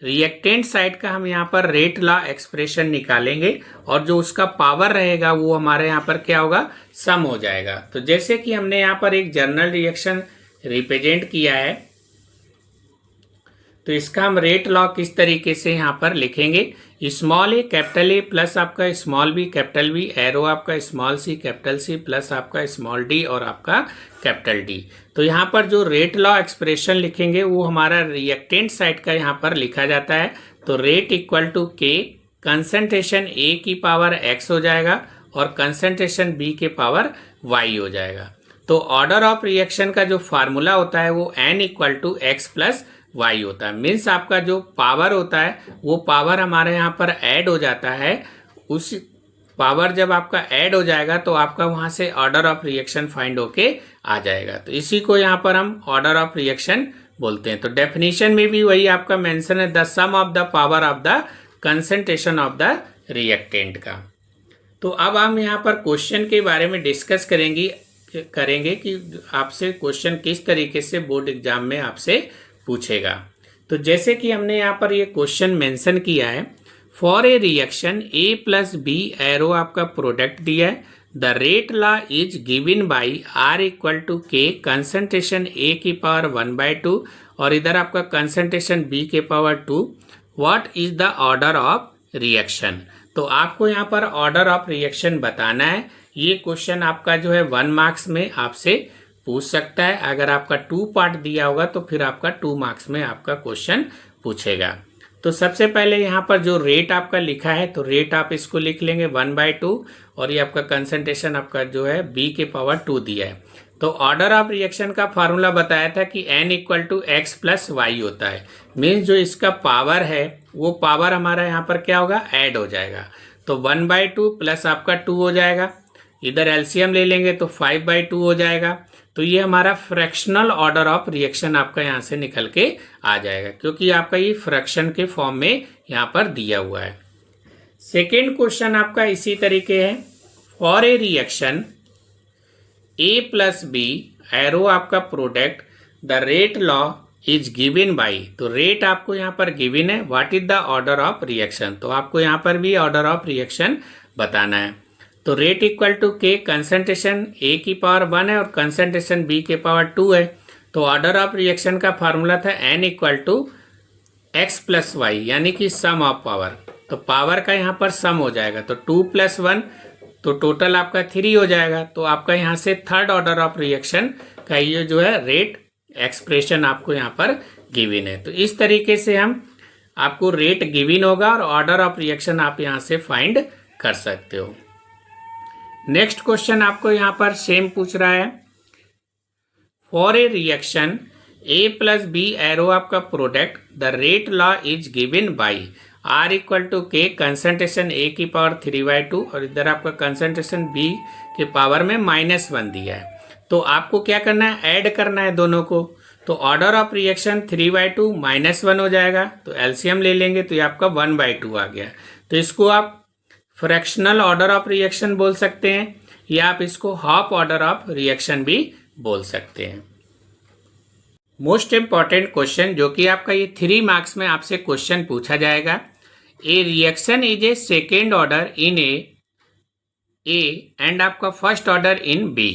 रिएक्टेंट साइड का हम यहाँ पर रेट लॉ एक्सप्रेशन निकालेंगे और जो उसका पावर रहेगा वो हमारे यहाँ पर क्या होगा, सम हो जाएगा। तो जैसे कि हमने यहाँ पर एक जनरल रिएक्शन रिप्रेजेंट किया है, तो इसका हम रेट लॉ किस तरीके से यहाँ पर लिखेंगे, small A capital A plus आपका small B capital B, arrow आपका small C capital C plus आपका स्मॉल डी और आपका कैपिटल डी। तो यहाँ पर जो रेट लॉ एक्सप्रेशन लिखेंगे वो हमारा रिएक्टेंट साइड का यहाँ पर लिखा जाता है। तो rate equal to K concentration A की पावर x हो जाएगा और कंसंट्रेशन बी के पावर y हो जाएगा। तो ऑर्डर ऑफ रिएक्शन का जो फार्मूला होता है वो n equal to x plus y होता है। मीन्स आपका जो पावर होता है वो पावर हमारे यहाँ पर ऐड हो जाता है। उस पावर जब आपका ऐड हो जाएगा तो आपका वहाँ से ऑर्डर ऑफ रिएक्शन फाइंड होके आ जाएगा। तो इसी को यहाँ पर हम ऑर्डर ऑफ रिएक्शन बोलते हैं। तो डेफिनेशन में भी वही आपका मेंशन है, the sum of the power of the concentration of the reactant का। तो अब हम यहाँ पर क्वेश्चन के बारे में डिस्कस करेंगे कि आपसे क्वेश्चन किस तरीके से बोर्ड एग्जाम में आपसे पूछेगा। तो जैसे कि हमने यहाँ पर ये क्वेश्चन मेंशन किया है, for a reaction A plus B, arrow आपका प्रोडक्ट दिया है, the rate law is given by R equal to K concentration A की पावर 1/2 और इधर आपका कंसंट्रेशन बी के power 2, what is the order of reaction. तो आपको यहाँ पर ऑर्डर ऑफ रिएक्शन बताना है। ये क्वेश्चन आपका जो है 1 मार्क्स में आपसे पूछ सकता है। अगर आपका 2 पार्ट दिया होगा तो फिर आपका 2 मार्क्स में आपका क्वेश्चन पूछेगा। तो सबसे पहले यहाँ पर जो रेट आपका लिखा है, तो रेट आप इसको लिख लेंगे 1/2 और ये आपका कंसंट्रेशन आपका जो है बी के पावर 2 दिया है। तो ऑर्डर ऑफ रिएक्शन का फार्मूला बताया था कि n equal to x plus y होता है। मीन्स जो इसका पावर है वो पावर हमारा यहाँ पर क्या होगा, ऐड हो जाएगा। तो 1/2 प्लस आपका 2 हो जाएगा, इधर एलसीएम ले लेंगे तो 5/2 हो जाएगा। तो ये हमारा फ्रैक्शनल ऑर्डर ऑफ रिएक्शन आपका यहाँ से निकल के आ जाएगा, क्योंकि आपका ये फ्रैक्शन के फॉर्म में यहाँ पर दिया हुआ है। सेकेंड क्वेश्चन आपका इसी तरीके है, for a reaction A plus B, arrow आपका product, the rate law is given by, तो रेट आपको यहाँ पर गिवन है, what is the order of reaction, तो आपको यहाँ पर भी ऑर्डर ऑफ रिएक्शन बताना है। तो rate equal to K, concentration A की पावर 1 है और कंसंट्रेशन बी के पावर 2 है। तो ऑर्डर ऑफ रिएक्शन का फार्मूला था N equal to x plus y, यानी कि सम ऑफ पावर। तो पावर का यहाँ पर सम हो जाएगा, तो 2 + 1 तो टोटल आपका 3 हो जाएगा। तो आपका यहाँ से थर्ड ऑर्डर ऑफ रिएक्शन का ये जो है रेट एक्सप्रेशन आपको यहाँ पर गिवन है। तो इस तरीके से हम आपको रेट गिवन होगा और ऑर्डर ऑफ रिएक्शन आप यहाँ से फाइंड कर सकते हो। नेक्स्ट क्वेश्चन आपको यहाँ पर सेम पूछ रहा है, for a reaction A plus B arrow आपका product the rate law is given by R equal to K, concentration A की पावर 3/2 और इधर आपका कंसंट्रेशन बी के पावर में -1 दिया है। तो आपको क्या करना है, ऐड करना है दोनों को। तो ऑर्डर ऑफ रिएक्शन 3/2 -1 हो जाएगा, तो एलसीएम ले लेंगे तो ये आपका 1/2 आ गया। तो इसको आप फ्रैक्शनल ऑर्डर ऑफ रिएक्शन बोल सकते हैं या आप इसको हाफ ऑर्डर ऑफ रिएक्शन भी बोल सकते हैं। मोस्ट इंपॉर्टेंट क्वेश्चन जो कि आपका ये 3 मार्क्स में आपसे क्वेश्चन पूछा जाएगा, A reaction is a second order in A and आपका first order in B,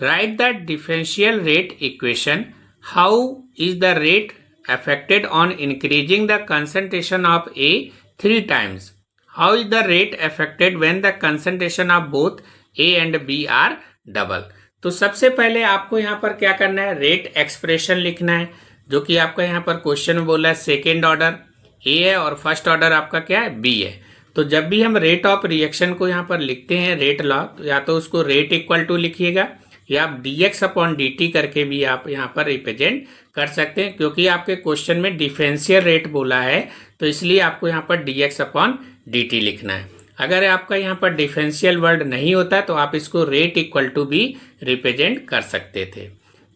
right the differential rate equation, how is the rate affected on increasing the concentration of A 3 times, how is the rate affected when the concentration of both A and B are double. तो सबसे पहले आपको यहाँ पर क्या करना है, rate expression लिखना है, जो कि आपका यहाँ पर क्वेश्चन में बोला है सेकेंड ऑर्डर ए है और फर्स्ट ऑर्डर आपका क्या है, बी है। तो जब भी हम रेट ऑफ रिएक्शन को यहाँ पर लिखते हैं रेट लॉ, तो या तो उसको रेट इक्वल टू लिखिएगा या आप dx/dt करके भी आप यहाँ पर रिप्रेजेंट कर सकते हैं, क्योंकि आपके क्वेश्चन में डिफरेंशियल रेट बोला है तो इसलिए आपको यहाँ पर dx/dt लिखना है। अगर आपका यहाँ पर डिफरेंशियल वर्ड नहीं होता तो आप इसको रेट इक्वल टू भी रिप्रेजेंट कर सकते थे।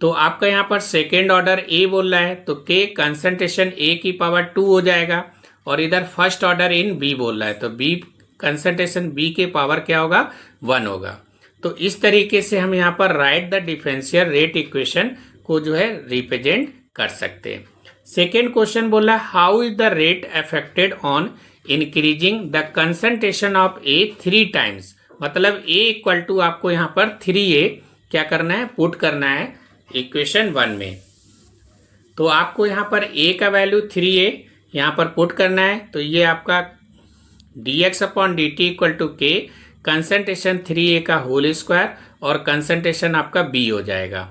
तो आपका यहाँ पर सेकेंड ऑर्डर ए बोल रहा है तो के कंसंट्रेशन ए की पावर 2 हो जाएगा और इधर फर्स्ट ऑर्डर इन बी बोल रहा है तो बी कंसंट्रेशन बी के पावर क्या होगा, 1 होगा। तो इस तरीके से हम यहाँ पर right the differential rate equation को जो है रिप्रेजेंट कर सकते हैं। सेकेंड क्वेश्चन बोला how is the rate affected on increasing the concentration of A 3 times, मतलब ए इक्वल टू आपको यहाँ पर 3a क्या करना है, पुट करना है इक्वेशन 1 में। तो आपको यहाँ पर a का वैल्यू 3a यहाँ पर पुट करना है, तो ये आपका dx/dt equal to K concentration 3a का होल स्क्वायर और कंसंट्रेशन आपका b हो जाएगा।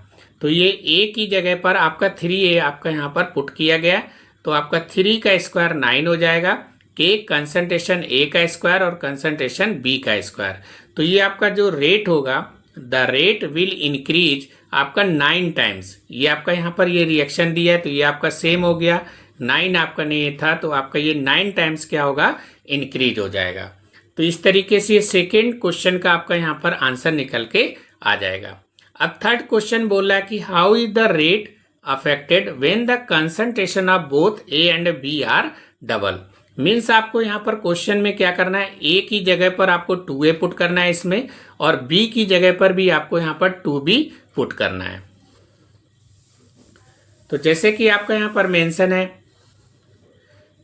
तो ये a की जगह पर आपका 3a आपका यहाँ पर पुट किया गया, तो आपका 3 का स्क्वायर 9 हो जाएगा, के कंसंट्रेशन ए का स्क्वायर और कंसंट्रेशन बी का स्क्वायर। तो ये आपका जो रेट होगा, द रेट विल इंक्रीज आपका 9 times। ये आपका यहाँ पर ये रिएक्शन दिया है तो ये आपका सेम हो गया, 9 आपका नहीं था तो आपका ये 9 times क्या होगा, इंक्रीज हो जाएगा। तो इस तरीके से ये सेकेंड क्वेश्चन का आपका यहाँ पर आंसर निकल के आ जाएगा। अब थर्ड क्वेश्चन बोल रहा है कि how is the rate affected when the concentration of both A and B are double. Means आपको यहाँ पर क्वेश्चन में क्या करना है, ए की जगह पर आपको 2a पुट करना है इसमें और बी की जगह पर भी आपको यहाँ पर 2b पुट करना है। तो जैसे कि आपका यहाँ पर मेंशन है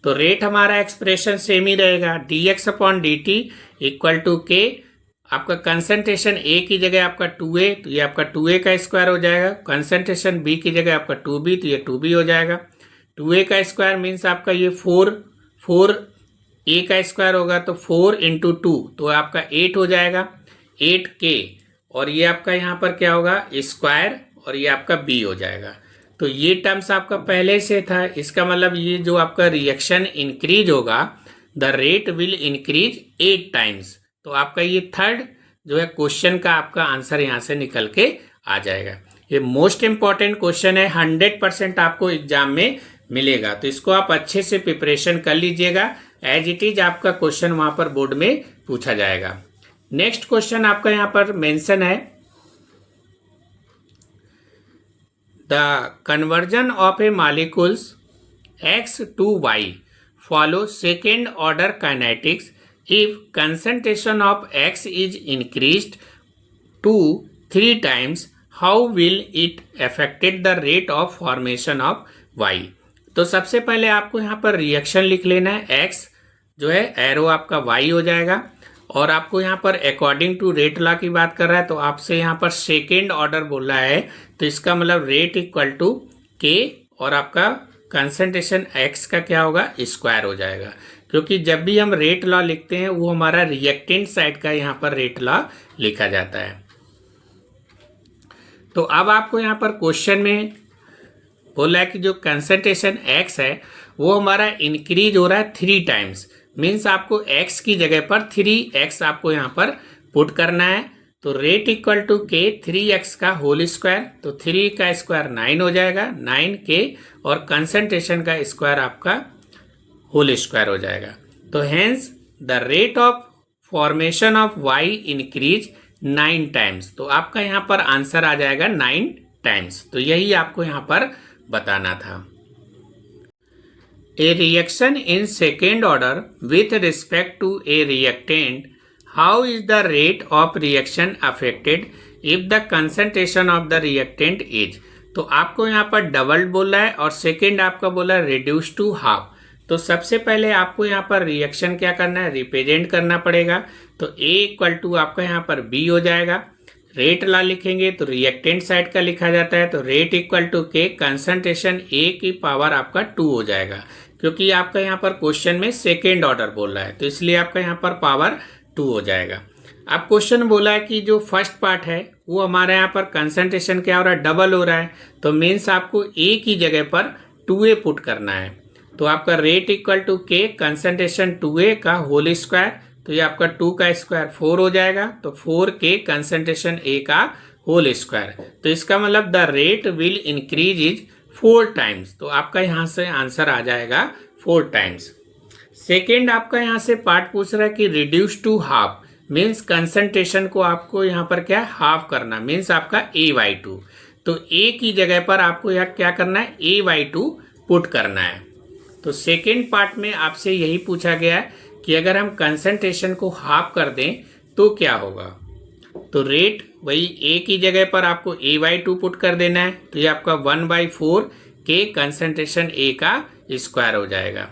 तो रेट हमारा एक्सप्रेशन सेम ही रहेगा, dx/dt इक्वल टू के, आपका कंसंट्रेशन ए की जगह आपका 2a तो ये आपका 2a का स्क्वायर हो जाएगा, कंसंट्रेशन बी की जगह आपका 2b तो ये 2b हो जाएगा। 2a का स्क्वायर मीन्स आपका ये 4 ए का स्क्वायर होगा तो 4 × 2 तो आपका 8 हो जाएगा, 8k और ये आपका यहाँ पर क्या होगा, स्क्वायर और ये आपका b हो जाएगा। तो ये टर्म्स आपका पहले से था, इसका मतलब ये जो आपका रिएक्शन इंक्रीज होगा, the rate will increase 8 times। तो आपका ये थर्ड जो है क्वेश्चन का आपका आंसर यहाँ से निकल के आ जाएगा। ये मोस्ट इंपॉर्टेंट क्वेश्चन है, 100% आपको एग्जाम में मिलेगा, तो इसको आप अच्छे से प्रिपरेशन कर लीजिएगा, एज इट इज आपका क्वेश्चन वहां पर बोर्ड में पूछा जाएगा। नेक्स्ट क्वेश्चन आपका यहाँ पर मेंशन है, the conversion of A molecules x to y follow second order kinetics if concentration of x is increased to 3 times, how will it affected the rate of formation of y. तो सबसे पहले आपको यहाँ पर reaction लिख लेना है, x जो है एरो आपका वाई हो जाएगा, और आपको यहाँ पर अकॉर्डिंग टू रेट लॉ की बात कर रहा है, तो आपसे यहाँ पर सेकेंड ऑर्डर बोला है, तो इसका मतलब रेट इक्वल टू के और आपका कंसंट्रेशन एक्स का क्या होगा, स्क्वायर हो जाएगा, क्योंकि जब भी हम रेट लॉ लिखते हैं वो हमारा रिएक्टेंट साइड का यहाँ पर रेट लॉ लिखा जाता है। तो अब आपको यहाँ पर क्वेश्चन में बोला है कि जो कंसंट्रेशन एक्स है वो हमारा इंक्रीज हो रहा है 3 टाइम्स, मीन्स आपको x की जगह पर 3x आपको यहाँ पर पुट करना है। तो रेट इक्वल टू के 3x का होल स्क्वायर, तो 3 का स्क्वायर 9 हो जाएगा, 9k और कंसंट्रेशन का स्क्वायर आपका होल स्क्वायर हो जाएगा। तो hence the rate of formation of y increase 9 times. तो आपका यहाँ पर आंसर आ जाएगा 9 टाइम्स। तो यही आपको यहाँ पर बताना था। A reaction in second order with respect to a reactant, how is the rate of reaction affected if the concentration of the reactant is। तो आपको यहाँ पर डबल बोला है और सेकेंड आपका बोला है रिड्यूस टू हाफ। तो सबसे पहले आपको यहाँ पर रिएक्शन क्या करना है, रिप्रेजेंट करना पड़ेगा। तो A इक्वल टू आपका यहाँ पर B हो जाएगा। रेट लॉ लिखेंगे तो रिएक्टेंट साइड का लिखा जाता है, तो rate equal to K concentration A की पावर आपका 2 हो जाएगा, क्योंकि आपका यहाँ पर क्वेश्चन में सेकेंड ऑर्डर बोल रहा है, तो इसलिए आपका यहाँ पर पावर 2 हो जाएगा। अब क्वेश्चन बोला है कि जो फर्स्ट पार्ट है वो हमारे यहाँ पर कंसंट्रेशन क्या हो रहा है, डबल हो रहा है, तो मीन्स आपको A की जगह पर 2A पुट करना है। तो आपका rate equal to K concentration 2A का होल स्क्वायर, तो ये आपका 2 का स्क्वायर 4 हो जाएगा, तो 4k कंसंट्रेशन A का होल स्क्वायर। तो इसका मतलब the rate will increase is 4 times. तो आपका यहाँ से आंसर आ जाएगा 4 टाइम्स। सेकेंड आपका यहाँ से पार्ट पूछ रहा है कि reduce to half, means concentration को आपको यहाँ पर क्या हाफ करना, मीन्स आपका A/2। तो A की जगह पर आपको यहाँ क्या करना है, A/2 पुट करना है। तो सेकेंड पार्ट में आपसे यही पूछा गया है कि अगर हम कंसंट्रेशन को हाफ कर दें तो क्या होगा। तो रेट वही A की जगह पर आपको A/2 पुट कर देना है, तो ये आपका 1/4 के कंसंट्रेशन A का स्क्वायर हो जाएगा।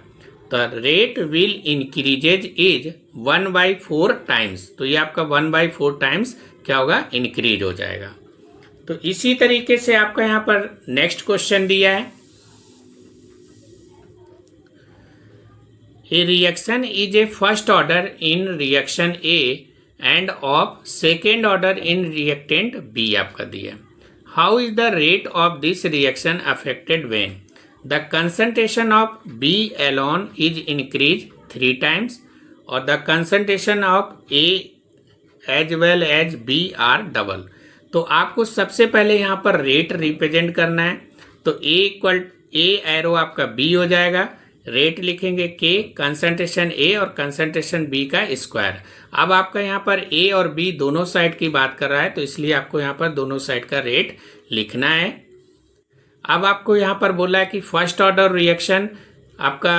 तो rate will increases is 1/4 times, तो ये आपका 1/4 टाइम्स क्या होगा, इंक्रीज हो जाएगा। तो इसी तरीके से आपका यहाँ पर नेक्स्ट क्वेश्चन दिया है, A reaction is a first order in reaction A and of second order in reactant B आपका दिया। How is the rate of this reaction affected when the concentration of B alone is increased 3 times or the concentration of A as well as B are double। तो आपको सबसे पहले यहाँ पर rate represent करना है, तो A एरो आपका B हो जाएगा, रेट लिखेंगे के कंसंट्रेशन A और कंसंट्रेशन B का स्क्वायर। अब आपका यहाँ पर A और B दोनों साइड की बात कर रहा है, तो इसलिए आपको यहाँ पर दोनों साइड का रेट लिखना है। अब आपको यहाँ पर बोला है कि फर्स्ट ऑर्डर रिएक्शन आपका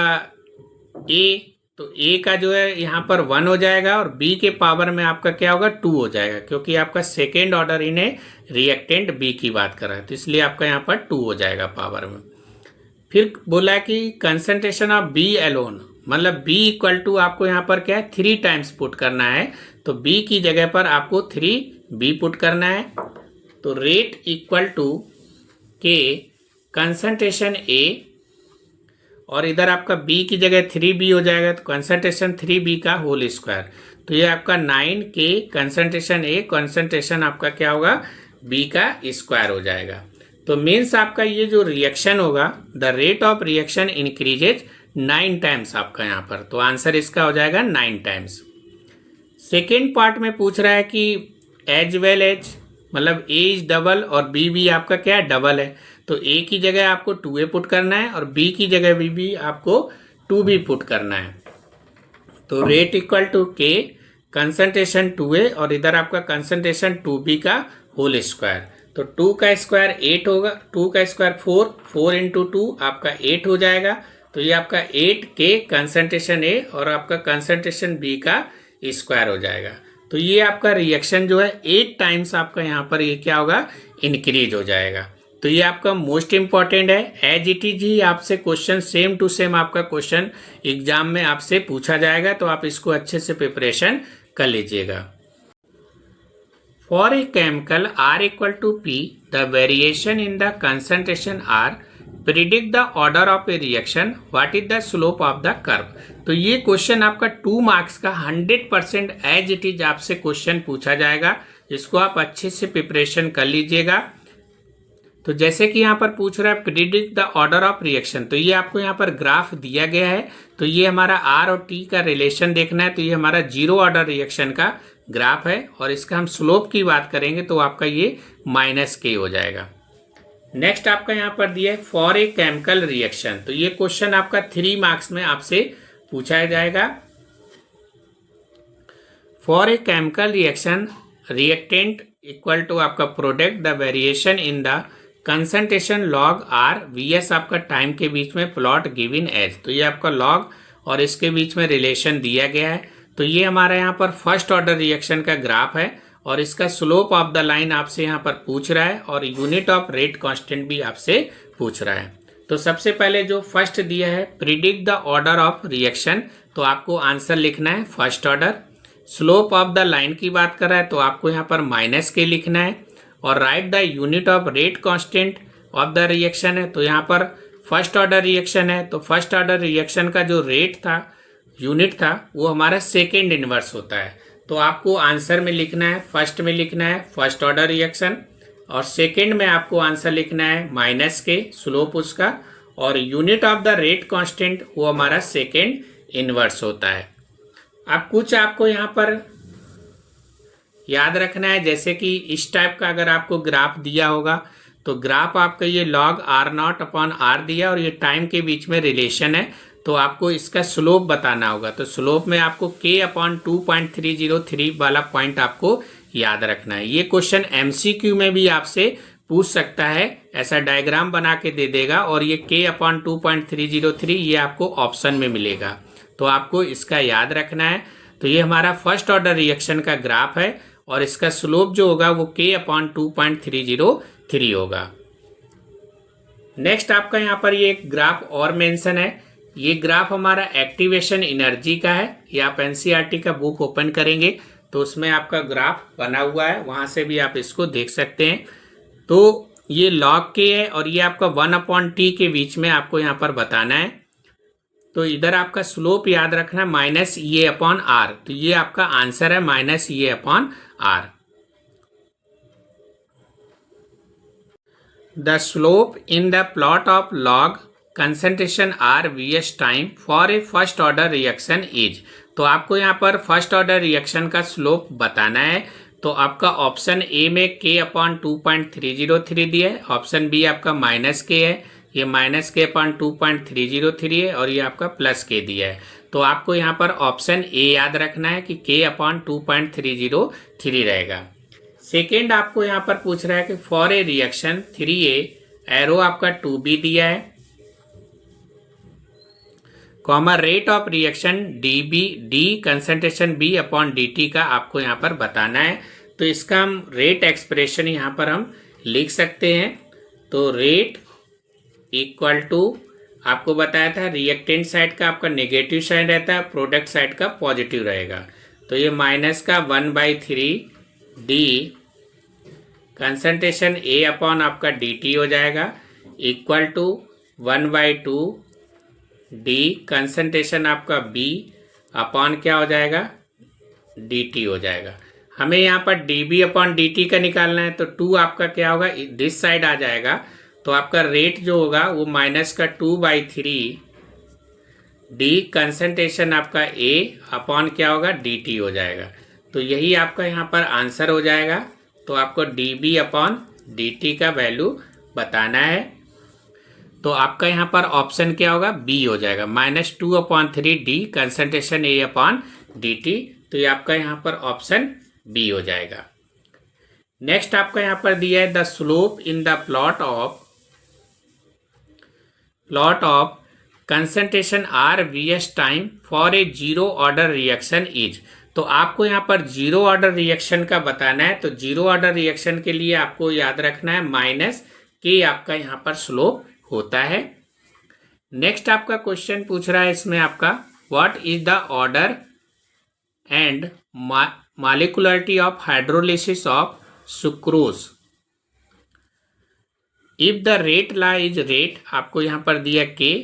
A, तो A का जो है यहाँ पर 1 हो जाएगा और B के पावर में आपका क्या होगा, 2 हो जाएगा, क्योंकि आपका सेकेंड ऑर्डर इन्हें रिएक्टेंट B की बात कर रहा है, तो इसलिए आपका यहाँ पर 2 हो जाएगा पावर में। फिर बोला कि कंसंट्रेशन ऑफ B एलोन, मतलब B इक्वल टू आपको यहाँ पर क्या है, 3 टाइम्स पुट करना है, तो B की जगह पर आपको 3B पुट करना है। तो rate equal to K concentration A और इधर आपका B की जगह 3B हो जाएगा, तो कंसंट्रेशन 3B का होल स्क्वायर। तो ये आपका 9k कंसंट्रेशन A, कंसंट्रेशन आपका क्या होगा, B का स्क्वायर हो जाएगा। तो मीन्स आपका ये जो रिएक्शन होगा, the rate of reaction increases 9 times आपका यहाँ पर, तो आंसर इसका हो जाएगा 9 टाइम्स। सेकेंड पार्ट में पूछ रहा है कि एज वेल एज, मतलब A इज डबल और B भी आपका क्या है, डबल है, तो A की जगह आपको 2A पुट करना है और B की जगह भी आपको 2B पुट करना है। तो rate equal to K concentration 2A और इधर आपका कंसंट्रेशन 2B का होल स्क्वायर। तो 2 का स्क्वायर 8 होगा, 2 का स्क्वायर 4 इंटू 2 आपका 8 हो जाएगा। तो ये आपका 8k कंसंट्रेशन A और आपका कंसंट्रेशन B का स्क्वायर हो जाएगा। तो ये आपका रिएक्शन जो है 8 टाइम्स आपका यहाँ पर ये क्या होगा, इंक्रीज हो जाएगा। तो ये आपका मोस्ट इम्पॉर्टेंट है। एज इट इज ही आपसे क्वेश्चन सेम टू सेम आपका क्वेश्चन एग्जाम में आपसे पूछा जाएगा, तो आप इसको अच्छे से प्रिपरेशन कर लीजिएगा। For a chemical R equal to P, the variation in the concentration R predict the order of a reaction, what is the slope of the curve। तो ये क्वेश्चन आपका 2 मार्क्स का 100% एज इट इज आपसे question पूछा जाएगा। इसको आप अच्छे से प्रिपरेशन कर लीजिएगा। तो जैसे कि यहाँ पर पूछ रहा है predict the order of reaction, तो ये आपको यहाँ पर ग्राफ दिया गया है। तो ये हमारा आर और टी का रिलेशन देखना है। तो ये हमारा जीरो ऑर्डर रिएक्शन का ग्राफ है, और इसका हम स्लोप की बात करेंगे तो आपका ये -k हो जाएगा। नेक्स्ट आपका यहाँ पर दिया है फॉर ए केमिकल रिएक्शन, तो ये क्वेश्चन आपका 3 मार्क्स में आपसे पूछा जाएगा। For a chemical reaction reactant equal to आपका product, the variation in the concentration log R VS आपका टाइम के बीच में प्लॉट गिवन एज। तो ये आपका लॉग और इसके बीच में रिलेशन दिया गया है। तो ये हमारा यहाँ पर फर्स्ट ऑर्डर रिएक्शन का ग्राफ है, और इसका स्लोप ऑफ द लाइन आपसे यहाँ पर पूछ रहा है, और यूनिट ऑफ रेट कांस्टेंट भी आपसे पूछ रहा है। तो सबसे पहले जो फर्स्ट दिया है predict the order of reaction, तो आपको आंसर लिखना है first order. Slope of the line की बात कर रहा है तो आपको यहाँ पर -k लिखना है, और right the unit of rate constant of the reaction है। तो यहाँ पर फर्स्ट ऑर्डर रिएक्शन है, तो फर्स्ट ऑर्डर रिएक्शन का जो रेट था, यूनिट था, वो हमारा सेकेंड इनवर्स होता है। तो आपको आंसर में लिखना है, फर्स्ट में लिखना है फर्स्ट ऑर्डर रिएक्शन, और सेकेंड में आपको आंसर लिखना है -k स्लोप उसका, और unit of the rate constant वो हमारा सेकेंड इनवर्स होता है। अब कुछ आपको यहाँ पर याद रखना है, जैसे कि इस टाइप का अगर आपको ग्राफ दिया होगा तो ग्राफ आपका ये log R0/R दिया, और ये टाइम के बीच में रिलेशन है, तो आपको इसका स्लोप बताना होगा। तो स्लोप में आपको k/2.303 वाला पॉइंट आपको याद रखना है। ये क्वेश्चन MCQ में भी आपसे पूछ सकता है, ऐसा डायग्राम बना के दे देगा, और ये k/2.303 ये आपको ऑप्शन में मिलेगा, तो आपको इसका याद रखना है। तो ये हमारा फर्स्ट ऑर्डर रिएक्शन का ग्राफ है, और इसका स्लोप जो होगा वो k/2.303 होगा। नेक्स्ट आपका यहाँ पर ये एक ग्राफ और मेंशन है। ये ग्राफ हमारा एक्टिवेशन एनर्जी का है। ये आप NCERT का बुक ओपन करेंगे तो उसमें आपका ग्राफ बना हुआ है, वहां से भी आप इसको देख सकते हैं। तो ये log k है, और ये आपका 1/t के बीच में आपको यहाँ पर बताना है। तो इधर आपका स्लोप याद रखना है -EA/R, तो ये आपका आंसर है -EA/R। The slope in the plot of log concentration R vs time for a first order reaction is. तो आपको यहाँ पर फर्स्ट ऑर्डर रिएक्शन का स्लोप बताना है। तो आपका ऑप्शन ए में k/2.303 दिया है, ऑप्शन बी आपका -k है, ये -k/2.303 है, और ये आपका +k दिया है। तो आपको यहाँ पर ऑप्शन ए याद रखना है कि k/2.303 रहेगा। सेकेंड आपको यहाँ पर पूछ रहा है कि for a reaction 3A, arrow आपका 2B दिया है, comma rate of reaction D concentration B/dt का आपको यहाँ पर बताना है। तो इसका हम रेट एक्सप्रेशन यहाँ पर हम लिख सकते हैं। तो रेट इक्वल टू आपको बताया था रिएक्टेंट साइड का आपका नेगेटिव साइड रहता है, प्रोडक्ट साइड का पॉजिटिव रहेगा। तो ये -1/3 D कंसंट्रेशन A/ आपका dt हो जाएगा, इक्वल टू 1/2 D कंसंट्रेशन आपका B/ क्या हो जाएगा, dt हो जाएगा। हमें यहाँ पर dB/dt का निकालना है, तो 2 आपका क्या होगा, दिस साइड आ जाएगा। तो आपका रेट जो होगा वो -2/3 D कंसंट्रेशन आपका A/ क्या होगा, dt हो जाएगा। तो यही आपका यहाँ पर आंसर हो जाएगा। तो आपको dB/dt का वैल्यू बताना है। तो आपका यहाँ पर ऑप्शन क्या होगा, बी हो जाएगा, -2/3 D कंसंट्रेशन A/dt। तो ये आपका यहाँ पर ऑप्शन बी हो जाएगा। नेक्स्ट आपका यहाँ पर दिया है the slope in the plot of concentration R vs time for a zero order reaction is. तो तो आपको यहाँ पर जीरो ऑर्डर रिएक्शन का बताना है। तो जीरो ऑर्डर रिएक्शन के लिए आपको याद रखना है माइनस के आपका यहाँ पर स्लोप होता है। नेक्स्ट आपका क्वेश्चन पूछ रहा है इसमें आपका what is the order and molecularity of hydrolysis of sucrose if the rate law is rate, आपको यहाँ पर दिया के,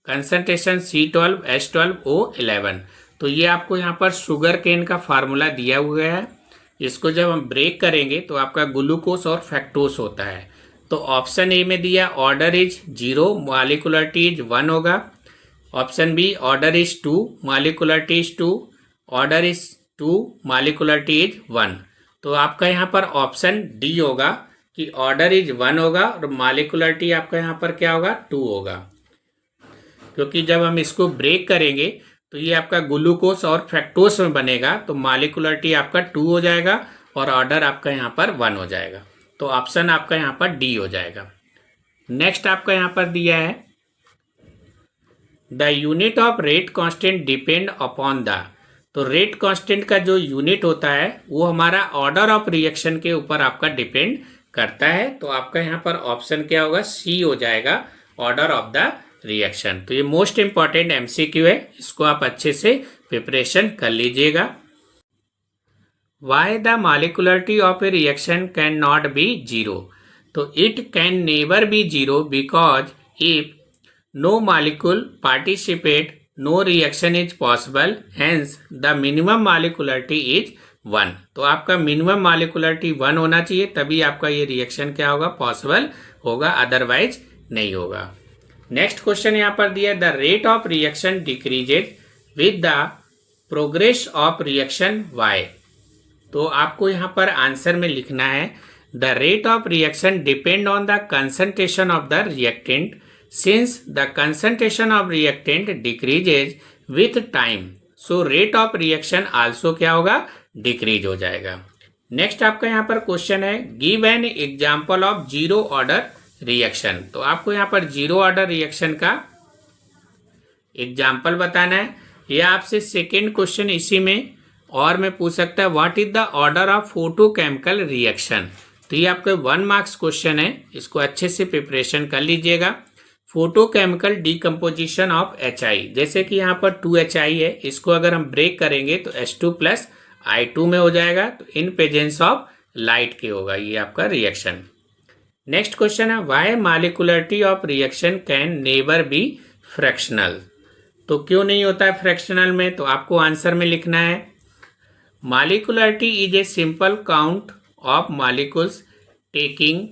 कंसंट्रेशन C12 H12 O11। तो ये आपको यहाँ पर शुगर केन का फार्मूला दिया हुआ है। इसको जब हम ब्रेक करेंगे तो आपका ग्लूकोस और फैक्टोस होता है। तो ऑप्शन ए में दिया ऑर्डर इज 0, मॉलिक्युलरिटी इज 1 होगा। Option B order is 2, molecularity is 2, order is 2, molecularity is 1। तो आपका यहाँ पर ऑप्शन डी होगा कि ऑर्डर इज 1 होगा और मॉलिक्युलरिटी आपका यहाँ पर क्या होगा 2 होगा, क्योंकि जब हम इसको ब्रेक करेंगे तो ये आपका ग्लूकोस और फ्रैक्टोस में बनेगा। तो मॉलिक्युलरिटी आपका 2 हो जाएगा और ऑर्डर आपका यहाँ पर 1 हो जाएगा। तो ऑप्शन आपका यहाँ पर डी हो जाएगा। नेक्स्ट आपका यहाँ पर दिया है the unit of rate constant depend upon the. तो रेट कांस्टेंट का जो यूनिट होता है वो हमारा ऑर्डर ऑफ रिएक्शन के ऊपर आपका डिपेंड करता है। तो आपका यहाँ पर ऑप्शन क्या होगा, सी हो जाएगा, ऑर्डर ऑफ द रिएक्शन। तो ये मोस्ट इंपॉर्टेंट एमसीक्यू है, इसको आप अच्छे से प्रिपरेशन कर लीजिएगा। Why the molecularity of a reaction can not be zero. तो it can never be zero because if no molecule participate no reaction is possible, hence the minimum molecularity is 1। तो आपका मिनिमम मॉलिक्युलरिटी 1 होना चाहिए, तभी आपका ये रिएक्शन क्या होगा, पॉसिबल होगा, अदरवाइज नहीं होगा। नेक्स्ट क्वेश्चन यहाँ पर दिया the rate of reaction decreases with the progress of reaction why. तो आपको यहाँ पर आंसर में लिखना है the rate of reaction depend on the concentration of the reactant, since the concentration of reactant decreases with time, so rate of reaction also क्या होगा, decrease हो जाएगा। नेक्स्ट आपका यहाँ पर क्वेश्चन है give an example of zero order reaction. तो आपको यहाँ पर जीरो ऑर्डर रिएक्शन का एग्जाम्पल बताना है। यह आपसे सेकेंड क्वेश्चन इसी में और में पूछ सकता है what is the order of photochemical reaction. तो ये आपके 1 मार्क्स क्वेश्चन है, इसको अच्छे से प्रिपरेशन कर लीजिएगा। फोटोकेमिकल डिकम्पोजिशन ऑफ HI, जैसे कि यहाँ पर 2HI है, इसको अगर हम ब्रेक करेंगे तो H2 प्लस I2 में हो जाएगा। तो इन प्रेजेंस ऑफ लाइट के होगा ये आपका रिएक्शन। नेक्स्ट क्वेश्चन है why molecularity of reaction can never be fractional. तो क्यों नहीं होता है फ्रैक्शनल में, तो आपको आंसर में लिखना है molecularity is a simple count of molecules taking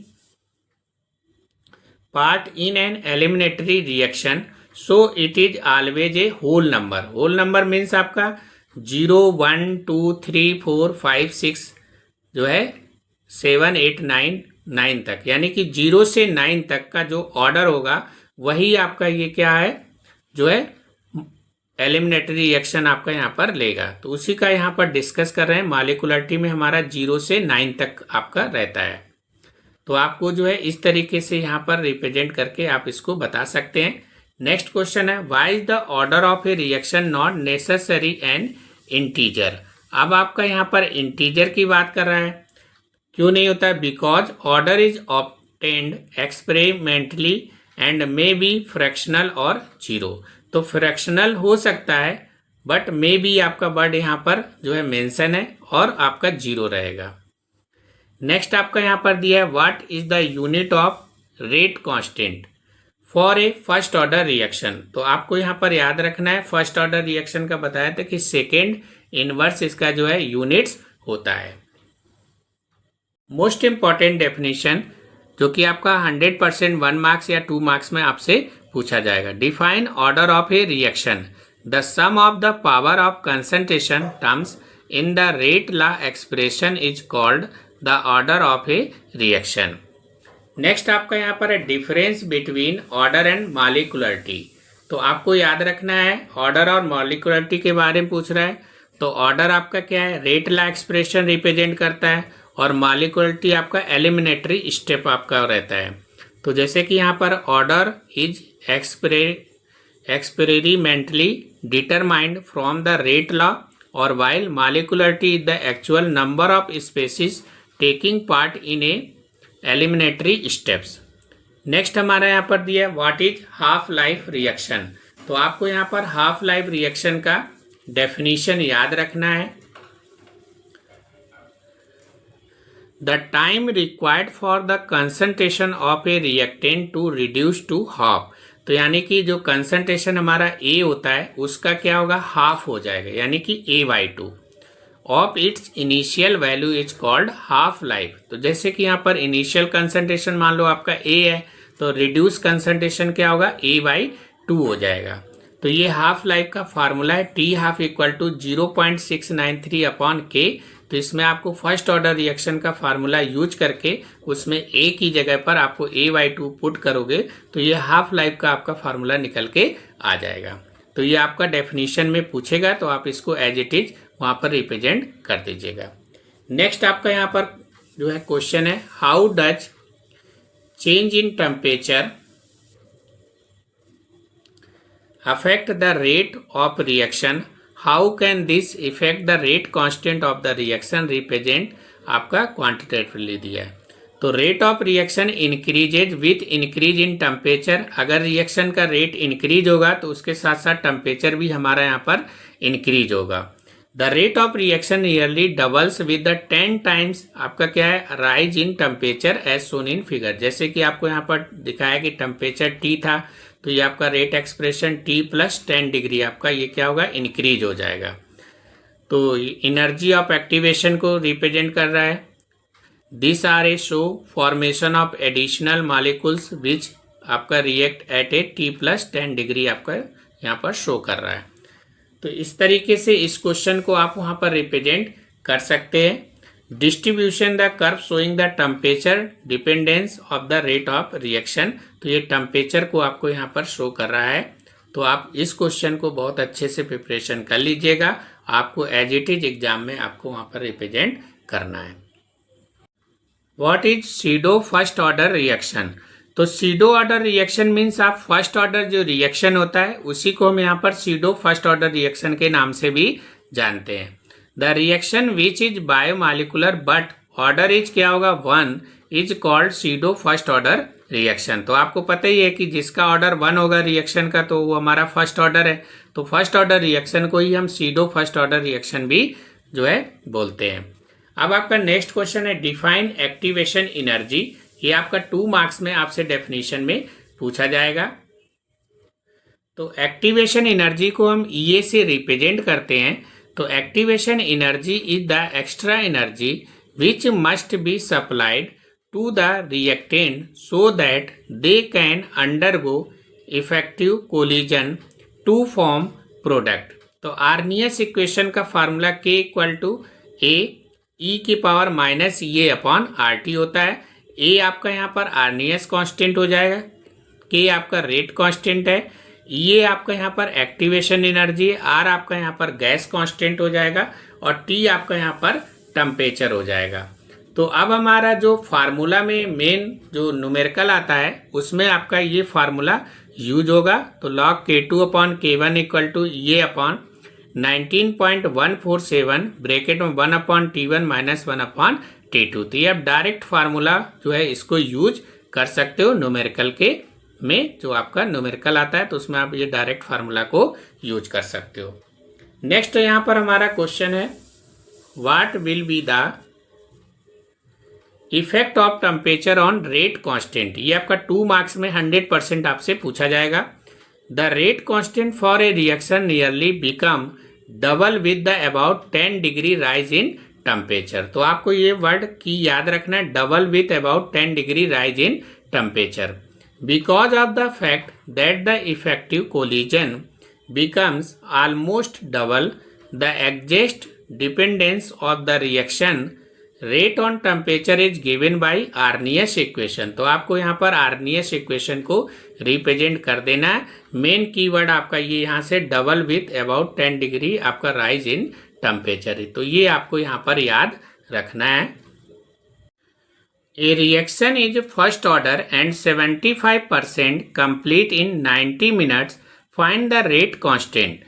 part in an elementary reaction, so it is always a whole number. Whole number means आपका 0, 1, 2, 3, 4, 5, 6 जो है 7, 8, 9 तक, यानी कि 0 से 9 तक का जो ऑर्डर होगा वही आपका ये क्या है, जो है एलिमिनेटरी रिएक्शन आपका यहाँ पर लेगा। तो उसी का यहाँ पर डिस्कस कर रहे हैं। मॉलिक्युलरिटी में हमारा 0 से 9 तक आपका रहता है। तो आपको जो है इस तरीके से यहाँ पर रिप्रेजेंट करके आप इसको बता सकते हैं। नेक्स्ट क्वेश्चन है why is the order of a reaction not necessary and integer. अब आपका यहाँ पर इंटीजर की बात कर रहा है, क्यों नहीं होता है, because order is obtained experimentally and may be fractional और जीरो। तो फ्रैक्शनल हो सकता है बट मे बी आपका वर्ड यहाँ पर जो है मेंशन है और आपका 0 रहेगा। नेक्स्ट आपका यहाँ पर दिया है what is the unit of rate constant for a first order reaction. तो आपको यहाँ पर याद रखना है फर्स्ट ऑर्डर रिएक्शन का बताया था कि सेकेंड इनवर्स इसका जो है यूनिट्स होता है। मोस्ट इंपॉर्टेंट डेफिनेशन जो कि आपका 100% 1 मार्क्स या 2 मार्क्स में आपसे पूछा जाएगा। Define order of a reaction, the sum of the power of concentration terms in the rate law expression is called the order of a reaction. Next आपका यहाँ पर है difference between order and molecularity. तो आपको याद रखना है order और मॉलिक्युलरिटी के बारे में पूछ रहा है। तो ऑर्डर आपका क्या है, रेट लॉ एक्सप्रेशन रिप्रेजेंट करता है और मॉलिक्युलरिटी आपका एलिमिनेटरी स्टेप आपका रहता है। तो जैसे कि यहाँ पर order is experimentally determined from the rate law और while molecularity is the actual number of species taking part in a elementary steps. Next हमारा यहाँ पर दिया है what is half life reaction. तो आपको यहाँ पर हाफ लाइफ रिएक्शन का डेफिनेशन याद रखना है। The time required for the concentration of a reactant to reduce to half. तो यानी कि जो कंसंट्रेशन हमारा ए होता है उसका क्या होगा, हाफ हो जाएगा, यानी कि A/2 of its initial value is called half life. तो जैसे कि यहाँ पर इनिशियल कंसंट्रेशन मान लो आपका ए है, तो रिड्यूस कंसंट्रेशन क्या होगा, A/2 हो जाएगा। तो ये हाफ लाइफ का फार्मूला है T12 = 0.693 अपॉन K। तो इसमें आपको फर्स्ट ऑर्डर रिएक्शन का फार्मूला यूज करके उसमें A की जगह पर आपको A/2 पुट करोगे तो ये हाफ लाइफ का आपका फार्मूला निकल के आ जाएगा। तो ये आपका डेफिनेशन में पूछेगा तो आप इसको एज इट इज वहां पर रिप्रेजेंट कर दीजिएगा। नेक्स्ट आपका यहाँ पर जो है क्वेश्चन है, how does change in temperature affect the rate of reaction, how can this affect the rate constant of the reaction represent आपका क्वांटिटेटिवली दिया है। तो rate of reaction increases with increase in temperature. अगर reaction का rate increase होगा तो उसके साथ साथ टेम्परेचर भी हमारा यहाँ पर इंक्रीज होगा। The rate of reaction nearly doubles with the 10 times आपका क्या है, rise in temperature as shown in figure. जैसे कि आपको यहाँ पर दिखाया कि टेम्परेचर T था तो ये आपका रेट एक्सप्रेशन T + 10 डिग्री आपका ये क्या होगा, इंक्रीज हो जाएगा। तो एनर्जी ऑफ एक्टिवेशन को रिप्रेजेंट कर रहा है। This are a show formation of additional molecules which आपका react at a T + 10 degree आपका यहाँ पर शो कर रहा है। तो इस तरीके से इस क्वेश्चन को आप वहाँ पर रिप्रेजेंट कर सकते हैं। Distribution the curve showing the temperature dependence of the rate of reaction. तो ये टेम्परेचर को आपको यहाँ पर शो कर रहा है। तो आप इस क्वेश्चन को बहुत अच्छे से प्रिपरेशन कर लीजिएगा, आपको एज इट इज एग्जाम में आपको वहाँ पर रिप्रेजेंट करना है। What is pseudo first order reaction. तो सीडो ऑर्डर रिएक्शन मीन्स आप फर्स्ट ऑर्डर जो रिएक्शन होता है उसी को हम यहाँ पर सीडो फर्स्ट ऑर्डर रिएक्शन के नाम से भी जानते हैं। The reaction which is biomolecular but order is क्या होगा, 1 is called pseudo first order reaction. तो आपको पता ही है कि जिसका ऑर्डर 1 होगा रिएक्शन का तो वो हमारा फर्स्ट ऑर्डर है। तो फर्स्ट ऑर्डर रिएक्शन को ही हम सीडो फर्स्ट ऑर्डर रिएक्शन भी जो है बोलते हैं। अब आपका नेक्स्ट क्वेश्चन है डिफाइन एक्टिवेशन एनर्जी। ये आपका 2 मार्क्स में आपसे डेफिनेशन में पूछा जाएगा। तो एक्टिवेशन एनर्जी को हम EA से रिप्रेजेंट करते हैं। तो activation energy is the extra energy which must be supplied to the reactant so that they can undergo effective collision to form product. तो आर्नियस इक्वेशन का फार्मूला K = A (e⁻⁻A/RT होता है। A आपका यहाँ पर आर्नियस कांस्टेंट हो जाएगा, K आपका रेट कांस्टेंट है, ये आपका यहाँ पर एक्टिवेशन एनर्जी है, R आपका यहाँ पर गैस कांस्टेंट हो जाएगा और T आपका यहाँ पर टेम्परेचर हो जाएगा। तो अब हमारा जो फार्मूला में मेन जो न्यूमेरिकल आता है उसमें आपका ये फार्मूला यूज होगा। तो log K2/K1 = A/19.147 ब्रैकेट में 1/T1 - 1/T2। तो ये आप डायरेक्ट फार्मूला जो है इसको यूज कर सकते हो न्यूमेरिकल के में, जो आपका न्यूमेरिकल आता है तो उसमें आप ये डायरेक्ट फार्मूला को यूज कर सकते हो। नेक्स्ट यहाँ पर हमारा क्वेश्चन है what will be the effect of temperature on rate constant. ये आपका 2 मार्क्स में 100% आपसे पूछा जाएगा। The rate constant for a reaction nearly become double with the about 10 degree rise in temperature. तो आपको ये वर्ड की याद रखना है, double with about 10 degree rise in temperature, because of the fact that the effective collision becomes almost double the exact dependence of the reaction rate on temperature is given by Arrhenius equation। तो आपको यहाँ पर Arrhenius equation को represent कर देना है। Main keyword आपका ये यहाँ से डबल विथ अबाउट 10 डिग्री आपका राइज इन टेम्परेचर, तो ये आपको यहाँ पर याद रखना है। A reaction is first order and 75% complete in 90 minutes. Find the rate constant.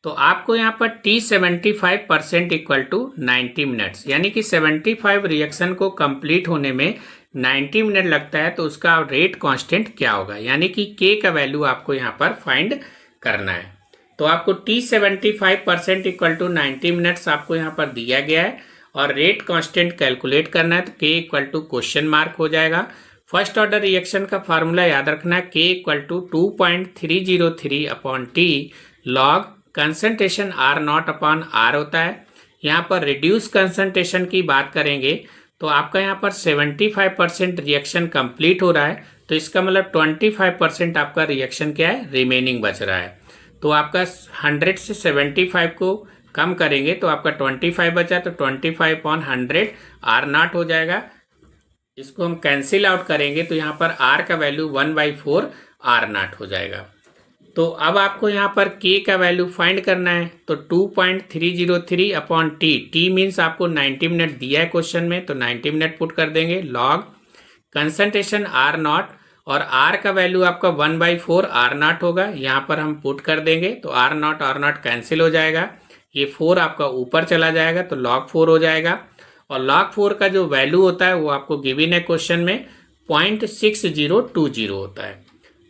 तो आपको यहाँ पर T75% इक्वल टू 90 मिनट्स, यानी कि 75 रिएक्शन को कंप्लीट होने में 90 मिनट लगता है, तो उसका रेट कांस्टेंट क्या होगा, यानी कि K का वैल्यू आपको यहाँ पर फाइंड करना है। तो आपको T75% इक्वल टू 90 मिनट्स आपको यहाँ पर दिया गया है और रेट कांस्टेंट कैलकुलेट करना है, तो K equal to question mark हो जाएगा। फर्स्ट ऑर्डर रिएक्शन का फार्मूला याद रखना है, K equal to 2.303 upon T log concentration R0 upon R होता है। यहाँ पर रिड्यूस कंसंट्रेशन की बात करेंगे तो आपका यहाँ पर 75% रिएक्शन कंप्लीट हो रहा है, तो इसका मतलब 25% आपका रिएक्शन क्या है, रिमेनिंग बच रहा है। तो आपका 100 से 75 को कम करेंगे तो आपका 25 बचा, तो 25 अपॉन 100 R0 हो जाएगा। इसको हम कैंसिल आउट करेंगे तो यहाँ पर R का वैल्यू 1/4 R0 हो जाएगा। तो अब आपको यहाँ पर K का वैल्यू फाइंड करना है, तो 2.303 अपॉन T मीन्स आपको 90 मिनट दिया है क्वेश्चन में, तो 90 मिनट पुट कर देंगे लॉग कंसंट्रेशन R0 और R का वैल्यू आपका 1/4 R0 होगा, यहाँ पर हम पुट कर देंगे तो R0 कैंसिल हो जाएगा, ये 4 आपका ऊपर चला जाएगा तो log 4 हो जाएगा। और log 4 का जो वैल्यू होता है वो आपको गिवन है क्वेश्चन में 0.6020 होता है।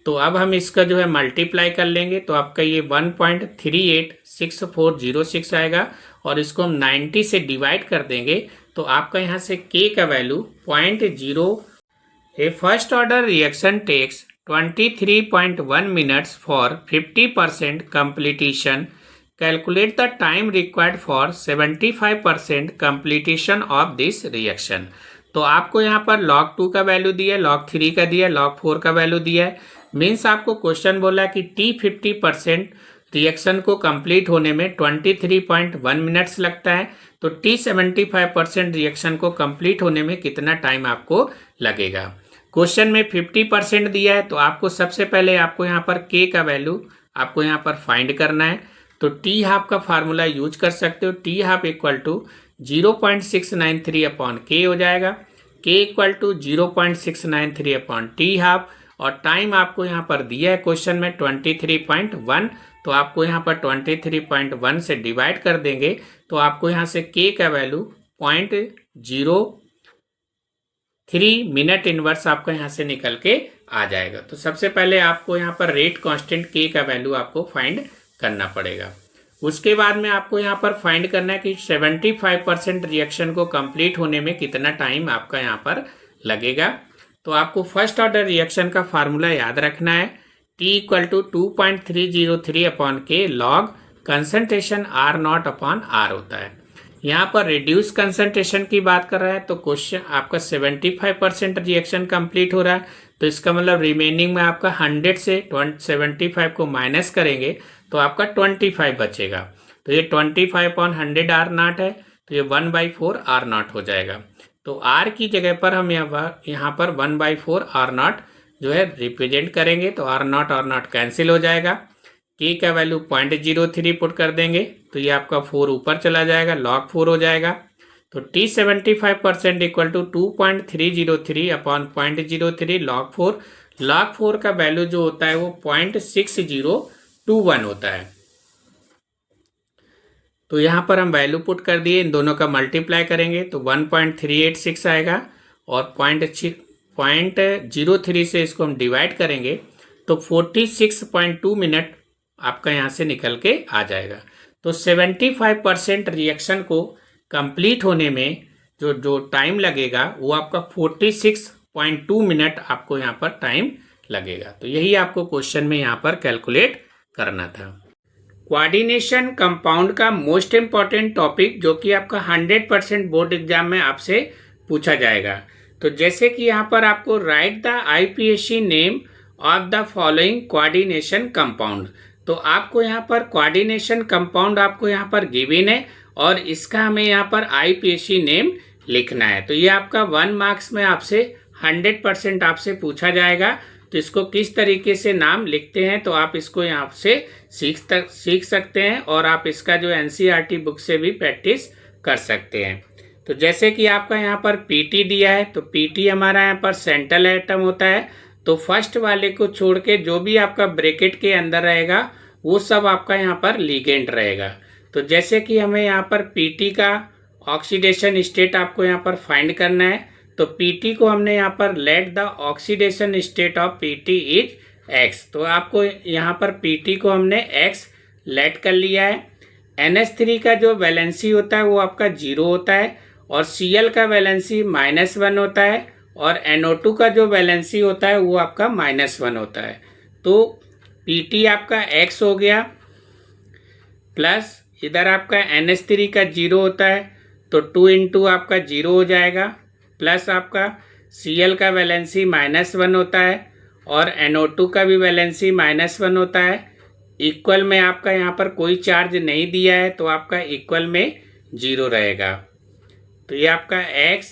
तो अब हम इसका जो है मल्टीप्लाई कर लेंगे तो आपका ये 1.386406 आएगा और इसको हम 90 से डिवाइड कर देंगे तो आपका यहाँ से K का value 0.0। A first order reaction takes 23.1 minutes for 50% completion. Calculate the time required for 75% completion of this reaction. तो आपको यहाँ पर log 2 का वैल्यू दिया है, log 3 का दिया है, log 4 का वैल्यू दिया है। मीन्स आपको क्वेश्चन बोला कि T50% रिएक्शन को कंप्लीट होने में 23.1 मिनट्स लगता है, तो T75% रिएक्शन को कंप्लीट होने में कितना टाइम आपको लगेगा। क्वेश्चन में 50% दिया है, तो आपको सबसे पहले आपको यहाँ पर K का वैल्यू आपको यहाँ पर फाइंड करना है। तो T हाफ का फार्मूला यूज कर सकते हो, T half equal to 0.693 upon K हो जाएगा, K equal to 0.693 upon T half और टाइम आपको यहाँ पर दिया है क्वेश्चन में 23.1, तो आपको यहाँ पर 23.1 से डिवाइड कर देंगे तो आपको यहाँ से K का वैल्यू 0.03 मिनट इनवर्स आपका यहाँ से निकल के आ जाएगा। तो सबसे पहले आपको यहाँ पर रेट कांस्टेंट K का वैल्यू आपको फाइंड करना पड़ेगा। उसके बाद में आपको यहाँ पर फाइंड करना है कि 75% रिएक्शन को कंप्लीट होने में कितना टाइम आपका यहाँ पर लगेगा। तो आपको फर्स्ट ऑर्डर रिएक्शन का फार्मूला याद रखना है, T equal to 2.303 upon K log concentration R0 upon R होता है। यहाँ पर रिड्यूस कंसंट्रेशन की बात कर रहा है, तो क्वेश्चन आपका 75% रिएक्शन कंप्लीट हो रहा है, तो इसका मतलब रिमेनिंग में आपका 100 से 75 को माइनस करेंगे तो आपका 25 बचेगा। तो ये 25 अपॉन 100 R0 है, तो ये 1/4 R0 हो जाएगा। तो R की जगह पर हम यहाँ पर 1/4 R0 जो है रिप्रेजेंट करेंगे, तो R0 कैंसिल हो जाएगा। K का वैल्यू 0.03 पुट कर देंगे तो ये आपका 4 ऊपर चला जाएगा, log 4 हो जाएगा। तो T75% equal to 2.303 upon 0.03 log 4। log 4 का वैल्यू जो होता है वो 0.6021 होता है। तो यहाँ पर हम वैल्यू पुट कर दिए, इन दोनों का मल्टीप्लाई करेंगे तो 1.386 आएगा और 0.03 से इसको हम डिवाइड करेंगे तो 46.2 मिनट आपका यहाँ से निकल के आ जाएगा। तो 75% रिएक्शन को कंप्लीट होने में जो टाइम लगेगा वो आपका 46.2 मिनट आपको यहाँ पर टाइम लगेगा। तो यही आपको क्वेश्चन में यहाँ पर कैलकुलेट करना था। कोऑर्डिनेशन कंपाउंड का मोस्ट इम्पॉर्टेंट टॉपिक जो कि आपका 100% बोर्ड एग्जाम में आपसे पूछा जाएगा। तो जैसे कि यहाँ पर आपको right the IPSC name of the following coordination compound, तो आपको यहाँ पर कोऑर्डिनेशन कंपाउंड आपको यहाँ पर गिवन है और इसका हमें यहाँ पर IPSC नेम लिखना है। तो ये आपका 1 मार्क्स में आपसे 100% आपसे पूछा जाएगा। तो इसको किस तरीके से नाम लिखते हैं तो आप इसको यहाँ से सीख सकते हैं और आप इसका जो NCERT बुक से भी प्रैक्टिस कर सकते हैं। तो जैसे कि आपका यहाँ पर PT दिया है, तो PT हमारा यहाँ पर सेंट्रल एटम होता है, तो फर्स्ट वाले को छोड़ के जो भी आपका ब्रैकेट के अंदर रहेगा वो सब आपका यहाँ पर लिगेंड रहेगा। तो जैसे कि हमें यहाँ पर पीटी का ऑक्सीडेशन स्टेट आपको यहाँ पर फाइंड करना है, तो पीटी को हमने यहाँ पर let the oxidation state of PT is x. तो आपको यहाँ पर पीटी को हमने एक्स लेट कर लिया है। NH3 का जो वैलेंसी होता है वो आपका 0 होता है और Cl का वैलेंसी -1 होता है और NO2 का जो वैलेंसी होता है वो आपका -1 होता है। तो Pt आपका x हो गया प्लस इधर आपका NH3 का 0 होता है तो 2 इंटू आपका 0 हो जाएगा प्लस आपका Cl का वैलेंसी -1 होता है और NO2 का भी वैलेंसी -1 होता है। इक्वल में आपका यहाँ पर कोई चार्ज नहीं दिया है तो आपका इक्वल में 0 रहेगा। तो ये आपका x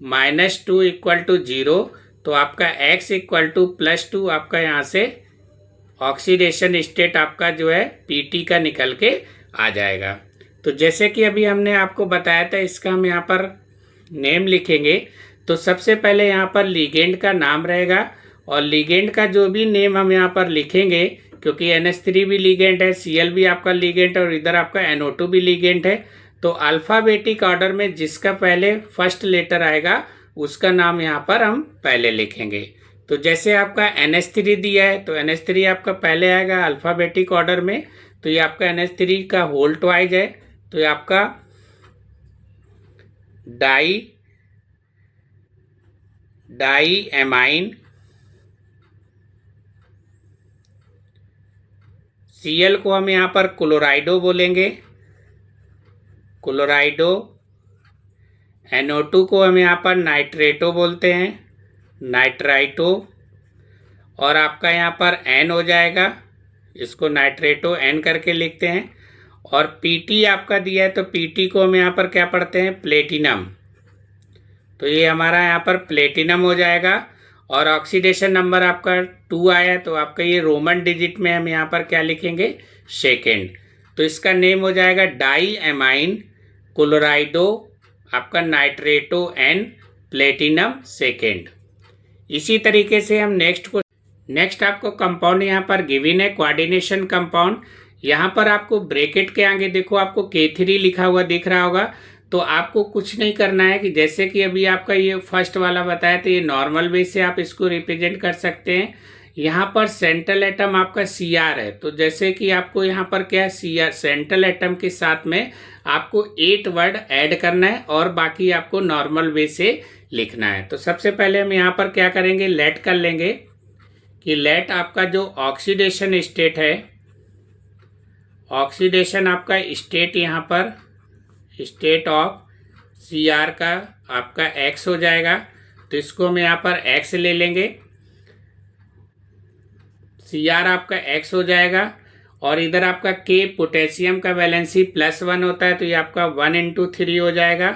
-2 इक्वल टू 0, तो आपका x इक्वल टू +2 आपका यहाँ से ऑक्सीडेशन स्टेट आपका जो है Pt का निकल के आ जाएगा। तो जैसे कि अभी हमने आपको बताया था, इसका हम यहाँ पर नेम लिखेंगे। तो सबसे पहले यहाँ पर लिगेंड का नाम रहेगा और लिगेंड का जो भी नेम हम यहाँ पर लिखेंगे, क्योंकि NH3 भी लिगेंड है, Cl भी आपका लिगेंड है और इधर आपका NO2 भी लिगेंड है, तो अल्फ़ाबेटिक ऑर्डर में जिसका पहले फर्स्ट लेटर आएगा उसका नाम यहाँ पर हम पहले लिखेंगे। तो जैसे आपका NH3 दिया है तो NH3 आपका पहले आएगा अल्फ़ाबेटिक ऑर्डर में, तो ये आपका NH3 का होल ट्वाइज है, तो ये आपका डाई एमाइन। Cl को हम यहाँ पर क्लोराइडो बोलेंगे, क्लोराइडो। NO2 को हम यहाँ पर नाइट्रेटो बोलते हैं, नाइट्राइटो। और आपका यहाँ पर N हो जाएगा, इसको नाइट्रेटो N करके लिखते हैं। और Pt आपका दिया है तो Pt को हम यहाँ पर क्या पढ़ते हैं, प्लेटिनम। तो ये हमारा यहाँ पर प्लेटिनम हो जाएगा। और ऑक्सीडेशन नंबर आपका 2 आया है तो आपका ये रोमन डिजिट में हम यहाँ पर क्या लिखेंगे, सेकेंड। तो इसका नेम हो जाएगा डाई एमाइन क्लोराइडो आपका नाइट्रेटो N प्लेटिनम सेकेंड। इसी तरीके से हम नेक्स्ट आपको कंपाउंड यहाँ पर गिवन है, कोऑर्डिनेशन कंपाउंड। यहाँ पर आपको ब्रैकेट के आगे देखो आपको K3 लिखा हुआ दिख रहा होगा। तो आपको कुछ नहीं करना है कि जैसे कि अभी आपका ये फर्स्ट वाला बताया तो ये नॉर्मल वे से आप इसको रिप्रेजेंट कर सकते हैं। यहाँ पर सेंट्रल एटम आपका Cr है, तो जैसे कि आपको यहाँ पर क्या है, Cr सेंट्रल एटम के साथ में आपको 8 वर्ड ऐड करना है और बाकी आपको नॉर्मल वे से लिखना है। तो सबसे पहले हम यहाँ पर क्या करेंगे, लेट कर लेंगे कि लेट आपका जो ऑक्सीडेशन स्टेट है, ऑक्सीडेशन आपका स्टेट यहाँ पर स्टेट ऑफ Cr का आपका x हो जाएगा। तो इसको हम यहाँ पर x ले लेंगे, Cr आपका x हो जाएगा। और इधर आपका K पोटेशियम का वैलेंसी +1 होता है तो ये आपका 1 इंटू 3 हो जाएगा।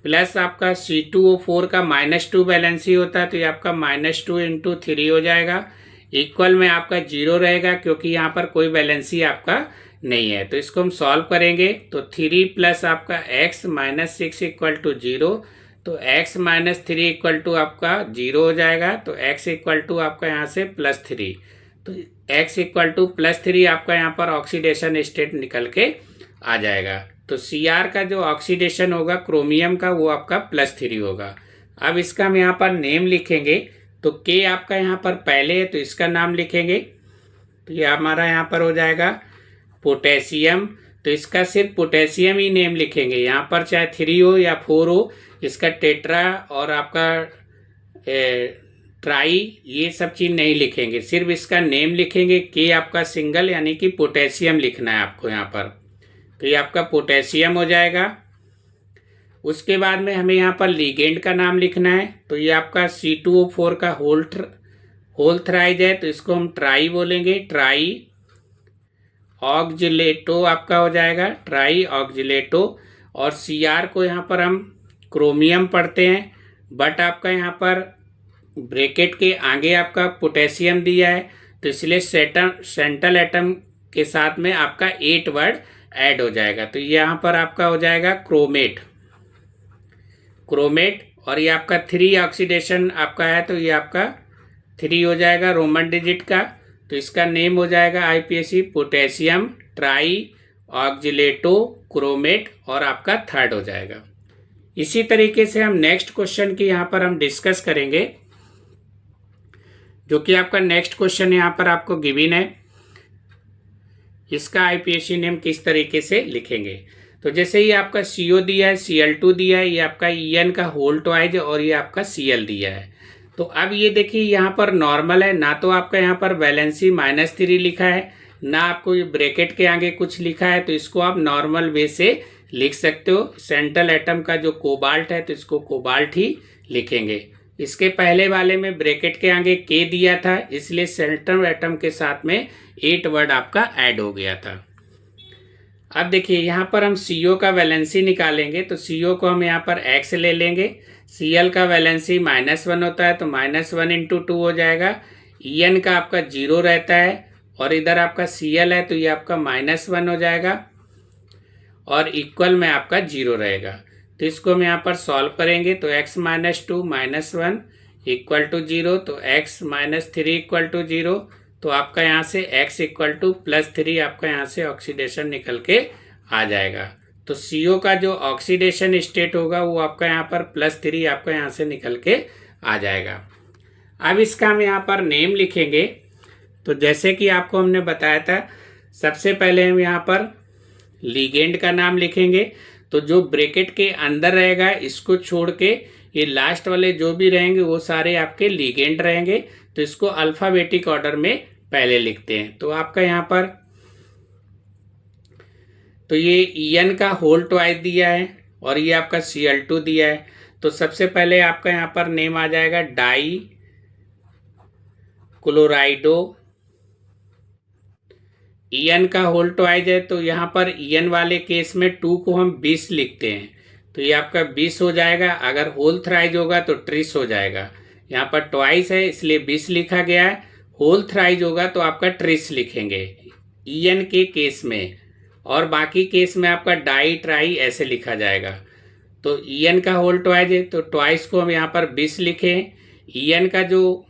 प्लस आपका C2O4 का -2 वैलेंसी होता है तो ये आपका -2 इंटू 3 हो जाएगा। इक्वल में आपका 0 रहेगा क्योंकि यहाँ पर कोई वैलेंसी आपका नहीं है। तो इसको हम सॉल्व करेंगे तो 3 प्लस आपका x -6 इक्वल टू 0, तो x -3 इक्वल टू आपका 0 हो जाएगा। तो x इक्वल टू आपका यहाँ से +3, तो x इक्वल टू +3 आपका यहाँ पर ऑक्सीडेशन स्टेट निकल के आ जाएगा। तो Cr का जो ऑक्सीडेशन होगा क्रोमियम का वो आपका +3 होगा। अब इसका हम यहाँ पर नेम लिखेंगे, तो K आपका यहाँ पर पहले है तो इसका नाम लिखेंगे, तो ये हमारा यहाँ पर हो जाएगा पोटेशियम। तो इसका सिर्फ पोटेशियम ही नेम लिखेंगे, यहाँ पर चाहे 3 हो या 4 हो, इसका टेट्रा और आपका ट्राई ये सब चीज़ नहीं लिखेंगे, सिर्फ इसका नेम लिखेंगे। के आपका सिंगल यानी कि पोटेशियम लिखना है आपको यहाँ पर, तो ये आपका पोटेशियम हो जाएगा। उसके बाद में हमें यहाँ पर लिगेंड का नाम लिखना है, तो ये आपका C2O4 का होल थ्राइज है तो इसको हम ट्राई बोलेंगे, ट्राई ऑक्जिलेटो आपका हो जाएगा, ट्राई ऑक्जिलेटो। और Cr को यहाँ पर हम क्रोमियम पढ़ते हैं, बट आपका यहाँ पर ब्रैकेट के आगे आपका पोटेशियम दिया है तो इसलिए सेंट्रल एटम के साथ में आपका 8 वर्ड ऐड हो जाएगा। तो यहाँ पर आपका हो जाएगा क्रोमेट। और ये आपका 3 ऑक्सीडेशन आपका है तो ये आपका 3 हो जाएगा रोमन डिजिट का। तो इसका नेम हो जाएगा आईपीएसी पोटेशियम ट्राई ऑक्जिलेटो क्रोमेट और आपका थर्ड हो जाएगा। इसी तरीके से हम नेक्स्ट क्वेश्चन की यहाँ पर हम डिस्कस करेंगे, जो कि आपका नेक्स्ट क्वेश्चन यहाँ पर आपको गिवन है। इसका आईपीएसी नेम किस तरीके से लिखेंगे। तो जैसे ही आपका CO दिया है, Cl2 दिया है, ये आपका En का होल ट्वाइज और ये आपका Cl दिया है। तो अब ये देखिए यहाँ पर नॉर्मल है, ना तो आपका यहाँ पर वैलेंसी -3 लिखा है, ना आपको ये ब्रैकेट के आगे कुछ लिखा है। तो इसको आप नॉर्मल वे से लिख सकते हो। सेंट्रल एटम का जो कोबाल्ट है तो इसको कोबाल्ट ही लिखेंगे। इसके पहले वाले में ब्रैकेट के आगे K दिया था, इसलिए सेंट्रल एटम के साथ में 8 वर्ड आपका ऐड हो गया था। अब देखिए यहाँ पर हम CO का वैलेंसी निकालेंगे, तो CO को हम यहाँ पर X ले लेंगे। Cl का वैलेंसी -1 होता है, तो -1 × 2 हो जाएगा। En का आपका 0 रहता है और इधर आपका Cl है, तो ये आपका -1 हो जाएगा और इक्वल में आपका 0 रहेगा। तो इसको हम यहाँ पर सॉल्व करेंगे, तो x - 2 -1 = 0, तो x - 3 = 0। तो आपका यहाँ से x = +3 आपका यहाँ से ऑक्सीडेशन निकल के आ जाएगा। तो CO का जो ऑक्सीडेशन स्टेट होगा वो आपका यहाँ पर +3 आपका यहाँ से निकल के आ जाएगा। अब इसका हम यहाँ पर नेम लिखेंगे। तो जैसे कि आपको हमने बताया था, सबसे पहले हम यहाँ पर लिगेंड का नाम लिखेंगे। तो जो ब्रैकेट के अंदर रहेगा इसको छोड़ के ये लास्ट वाले जो भी रहेंगे वो सारे आपके लिगेंड रहेंगे। तो इसको अल्फाबेटिक ऑर्डर में पहले लिखते हैं। तो आपका यहाँ पर तो ये En का होल ट्वाइस दिया है और ये आपका Cl2 दिया है। तो सबसे पहले आपका यहाँ पर नेम आ जाएगा डाई क्लोराइडो। En का होल ट्वाइज है, तो यहाँ पर En वाले केस में 2 को हम 20 लिखते हैं, तो ये आपका 20 हो जाएगा। अगर होल थ्राइज होगा तो 30 हो जाएगा। यहाँ पर ट्वाइस है इसलिए 20 लिखा गया है। होल थ्राइज होगा तो आपका 30 लिखेंगे En के केस में, और बाकी केस में आपका डाई ट्राई ऐसे लिखा जाएगा। तो En का होल ट्वाइज है, तो ट्वाइस को हम यहाँ पर 20 लिखें। En का जो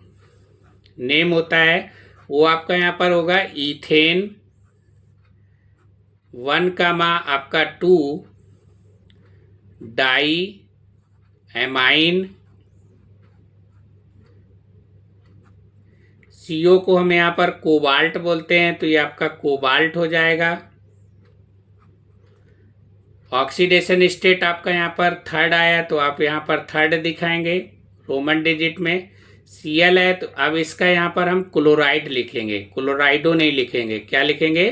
नेम होता है वो आपका यहाँ पर होगा इथेन 1, आपका 2 डाई एमाइन। CO को हम यहाँ पर कोबाल्ट बोलते हैं, तो ये आपका कोबाल्ट हो जाएगा। ऑक्सीडेशन स्टेट आपका यहाँ पर थर्ड आया, तो आप यहाँ पर थर्ड दिखाएंगे रोमन डिजिट में। Cl है, तो अब इसका यहाँ पर हम क्लोराइड लिखेंगे, क्लोराइडो नहीं लिखेंगे। क्या लिखेंगे?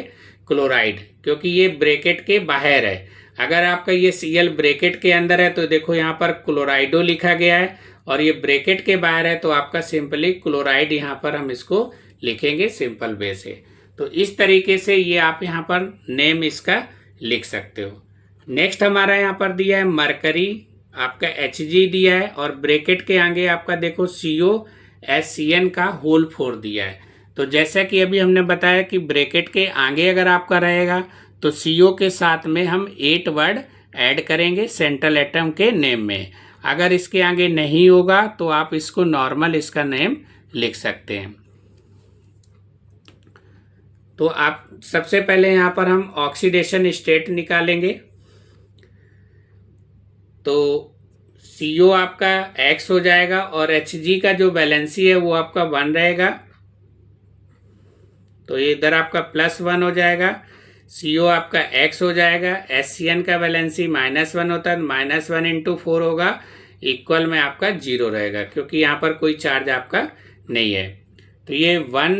क्लोराइड, क्योंकि ये ब्रैकेट के बाहर है। अगर आपका ये Cl ब्रैकेट के अंदर है तो देखो यहाँ पर क्लोराइडो लिखा गया है, और ये ब्रैकेट के बाहर है तो आपका सिंपली क्लोराइड यहाँ पर हम इसको लिखेंगे सिंपल वे से। तो इस तरीके से ये आप यहाँ पर नेम इसका लिख सकते हो। नेक्स्ट हमारा यहाँ पर दिया है मरकरी, आपका Hg दिया है, और ब्रैकेट के आगे आपका देखो COHCN का होल 4 दिया है। तो जैसा कि अभी हमने बताया कि ब्रैकेट के आगे अगर आपका रहेगा तो CO के साथ में हम 8 वर्ड ऐड करेंगे सेंट्रल एटम के नेम में। अगर इसके आगे नहीं होगा तो आप इसको नॉर्मल इसका नेम लिख सकते हैं। तो आप सबसे पहले यहाँ पर हम ऑक्सीडेशन स्टेट निकालेंगे। तो CO आपका X हो जाएगा और Hg का जो वैलेंसी है वो आपका 1 रहेगा, तो ये इधर आपका +1 हो जाएगा। CO आपका X हो जाएगा। HCN का वैलेंसी -1 होता है, -1 × 4 होगा, इक्वल में आपका 0 रहेगा, क्योंकि यहाँ पर कोई चार्ज आपका नहीं है। तो ये 1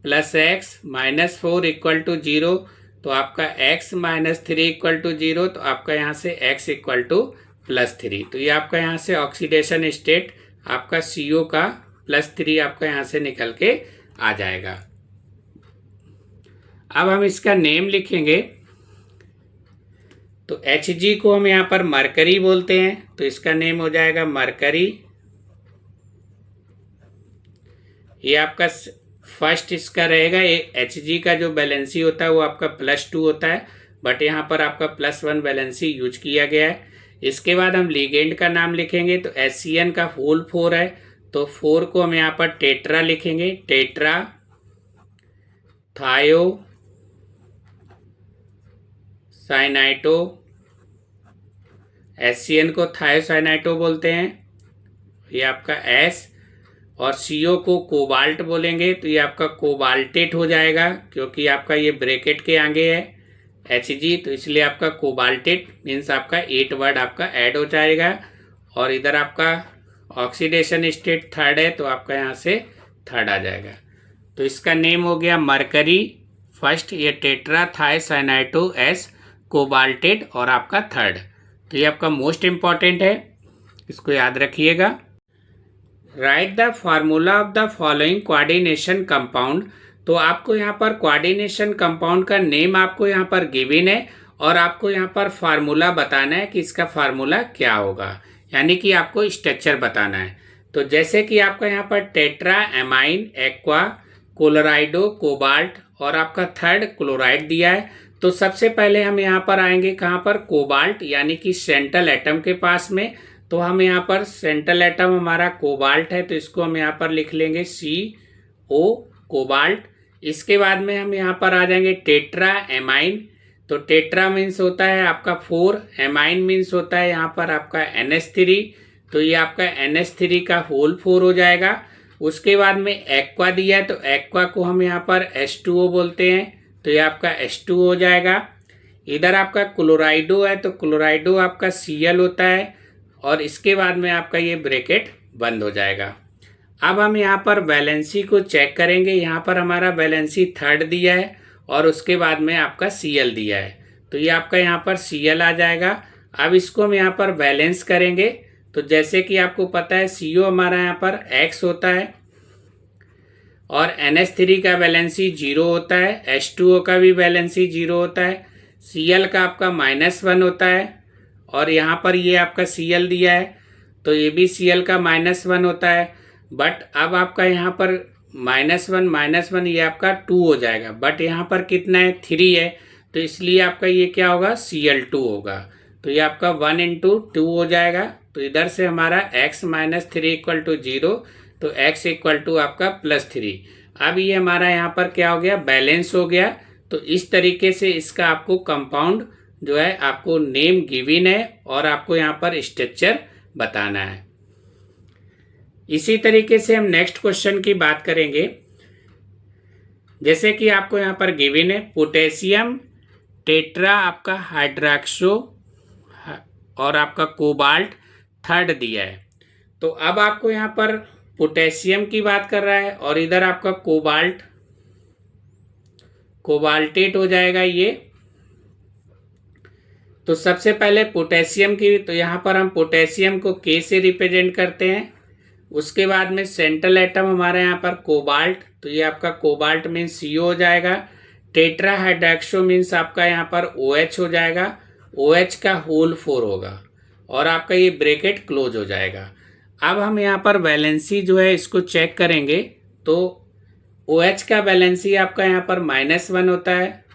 + x - 4 = 0, तो आपका x - 3 = 0, तो आपका यहाँ से x = +3। तो ये आपका यहाँ से ऑक्सीडेशन स्टेट आपका CO का +3 आपका यहाँ से निकल के आ जाएगा। अब हम इसका नेम लिखेंगे। तो Hg को हम यहाँ पर मरकरी बोलते हैं, तो इसका नेम हो जाएगा मरकरी। ये आपका फर्स्ट इसका रहेगा। Hg का जो वैलेंसी होता है वो आपका +2 होता है, बट यहाँ पर आपका +1 वैलेंसी यूज किया गया है। इसके बाद हम लिगेंड का नाम लिखेंगे। तो HCN का होल 4 है, तो 4 को हम यहाँ पर टेट्रा लिखेंगे, टेट्रा। थायोसाइनाइटो, HCN को थायोसाइनाइटो बोलते हैं, ये आपका S, और CO को कोबाल्ट बोलेंगे तो ये आपका कोबाल्टेट हो जाएगा, क्योंकि आपका ये ब्रैकेट के आगे है Hg, तो इसलिए आपका कोबाल्टेट मीन्स आपका 8 वर्ड आपका ऐड हो जाएगा। और इधर आपका ऑक्सीडेशन स्टेट थर्ड है तो आपका यहाँ से थर्ड आ जाएगा। तो इसका नेम हो गया मरकरी फर्स्ट, ये टेट्रा थायोसाइनाइटो S कोबाल्टेट, और आपका थर्ड। तो ये आपका मोस्ट इम्पॉर्टेंट है, इसको याद रखिएगा। Right the formula of the following coordination compound. तो आपको यहाँ पर कोऑर्डिनेशन कंपाउंड का नेम आपको यहाँ पर गिवन है, और आपको यहाँ पर फार्मूला बताना है कि इसका फार्मूला क्या होगा, यानी कि आपको स्ट्रक्चर बताना है। तो जैसे कि आपका यहाँ पर टेट्रा एमाइन एक्वा क्लोराइडो कोबाल्ट और आपका थर्ड क्लोराइड दिया है। तो सबसे पहले हम यहाँ पर आएंगे कहाँ पर, कोबाल्ट यानी कि सेंट्रल एटम के पास में। तो हम यहाँ पर सेंट्रल एटम हमारा कोबाल्ट है, तो इसको हम यहाँ पर लिख लेंगे CO कोबाल्ट। इसके बाद में हम यहाँ पर आ जाएंगे टेट्रा एमाइन। तो टेट्रा मीन्स होता है आपका 4, एमाइन मीन्स होता है यहाँ पर आपका NH3, तो ये आपका NH3 का होल 4 हो जाएगा। उसके बाद में एक्वा दिया है, तो एक्वा को हम यहाँ पर H2O बोलते हैं, तो ये आपका H2 हो जाएगा। इधर आपका क्लोराइडो है, तो क्लोराइडो आपका Cl होता है, और इसके बाद में आपका ये ब्रैकेट बंद हो जाएगा। अब हम यहाँ पर वैलेंसी को चेक करेंगे। यहाँ पर हमारा वैलेंसी थर्ड दिया है, और उसके बाद में आपका Cl दिया है, तो ये आपका यहाँ पर Cl आ जाएगा। अब इसको हम यहाँ पर बैलेंस करेंगे। तो जैसे कि आपको पता है CO हमारा यहाँ पर X होता है, और NH3 का वैलेंसी 0 होता है, H2O का भी वैलेंसी 0 होता है, Cl का आपका -1 होता है, और यहाँ पर ये आपका Cl दिया है, तो ये भी Cl का -1 होता है। बट अब आपका यहाँ पर -1 ये आपका 2 हो जाएगा, बट यहाँ पर कितना है 3 है, तो इसलिए आपका ये क्या होगा Cl2 होगा। तो ये आपका 1 × 2 हो जाएगा। तो इधर से हमारा x - 3 = 0, तो x = आपका +3। अब ये हमारा यहाँ पर क्या हो गया, बैलेंस हो गया। तो इस तरीके से इसका आपको कंपाउंड जो है आपको नेम गिवन है, और आपको यहाँ पर स्ट्रक्चर बताना है। इसी तरीके से हम नेक्स्ट क्वेश्चन की बात करेंगे। जैसे कि आपको यहाँ पर गिवन है पोटेशियम टेट्रा आपका हाइड्रॉक्सो और आपका कोबाल्ट थर्ड दिया है। तो अब आपको यहाँ पर पोटेशियम की बात कर रहा है, और इधर आपका कोबाल्टेट हो जाएगा ये। तो सबसे पहले पोटेशियम की, तो यहाँ पर हम पोटेशियम को K से रिप्रेजेंट करते हैं। उसके बाद में सेंट्रल एटम हमारे यहाँ पर कोबाल्ट, तो ये आपका कोबाल्ट मीन्स CO हो जाएगा। टेट्रा हाइड्रॉक्सो मीन्स आपका यहाँ पर OH हो जाएगा, OH का होल 4 होगा, और आपका ये ब्रैकेट क्लोज हो जाएगा। अब हम यहाँ पर वैलेंसी जो है इसको चेक करेंगे। तो OH का वैलेंसी आपका यहाँ पर -1 होता है,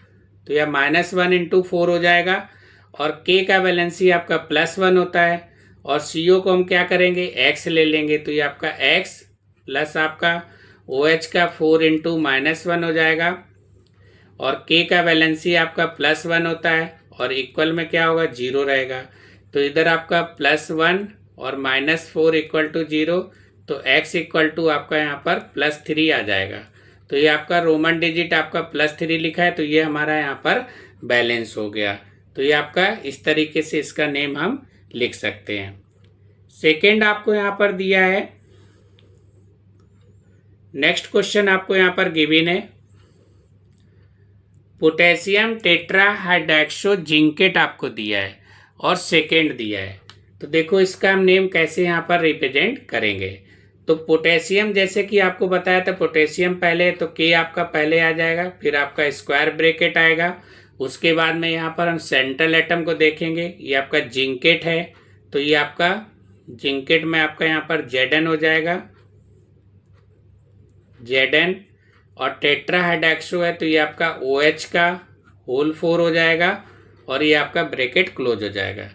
तो यह -1 × 4 हो जाएगा। और K का वैलेंसी आपका +1 होता है, और CO को हम क्या करेंगे X ले लेंगे, तो ये आपका X प्लस आपका OH का 4 × -1 हो जाएगा। और K का वैलेंसी आपका +1 होता है, और इक्वल में क्या होगा 0 रहेगा। तो इधर आपका +1 और -4 = 0, तो X = आपका यहाँ पर +3 आ जाएगा। तो ये आपका रोमन डिजिट आपका +3 लिखा है, तो ये हमारा यहाँ पर बैलेंस हो गया। तो ये आपका इस तरीके से इसका नेम हम लिख सकते हैं। सेकेंड आपको यहाँ पर दिया है, नेक्स्ट क्वेश्चन आपको यहाँ पर गिवन है पोटेशियम टेट्रा हाइड्रॉक्सो जिंकेट आपको दिया है, और सेकेंड दिया है। तो देखो इसका हम नेम कैसे यहाँ पर रिप्रेजेंट करेंगे। तो पोटेशियम जैसे कि आपको बताया था, पोटेशियम पहले, तो K आपका पहले आ जाएगा, फिर आपका स्क्वायर ब्रैकेट आएगा। उसके बाद में यहाँ पर हम सेंट्रल एटम को देखेंगे, ये आपका जिंकेट है, तो ये आपका जिंकेट में आपका यहाँ पर Zn हो जाएगा, Zn। और टेट्रा हाइड्रॉक्सो है, तो ये आपका OH का होल 4 हो जाएगा, और ये आपका ब्रैकेट क्लोज हो जाएगा।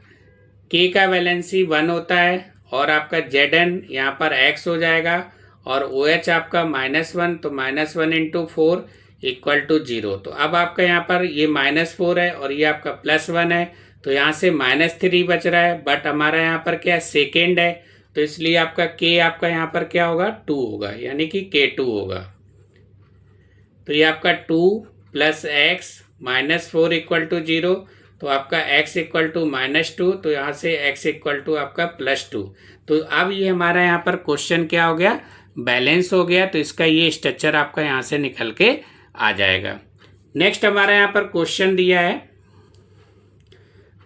K का वैलेंसी 1 होता है, और आपका Zn यहाँ पर X हो जाएगा, और OH आपका -1, तो -1 × 4, इक्वल टू 0। तो अब आपका यहाँ पर ये -4 है और ये आपका +1 है, तो यहाँ से -3 बच रहा है, बट हमारा यहाँ पर क्या सेकेंड है, तो इसलिए आपका k आपका यहाँ पर क्या होगा 2 होगा, यानी कि k2 होगा। तो ये आपका 2 + x -4 इक्वल टू 0, तो आपका x इक्वल टू -2, तो यहाँ से x इक्वल टू आपका +2। तो अब ये हमारा यहाँ पर क्वेश्चन क्या हो गया, बैलेंस हो गया। तो इसका ये स्ट्रक्चर आपका यहाँ से निकल के आ जाएगा। नेक्स्ट हमारा यहाँ पर क्वेश्चन दिया है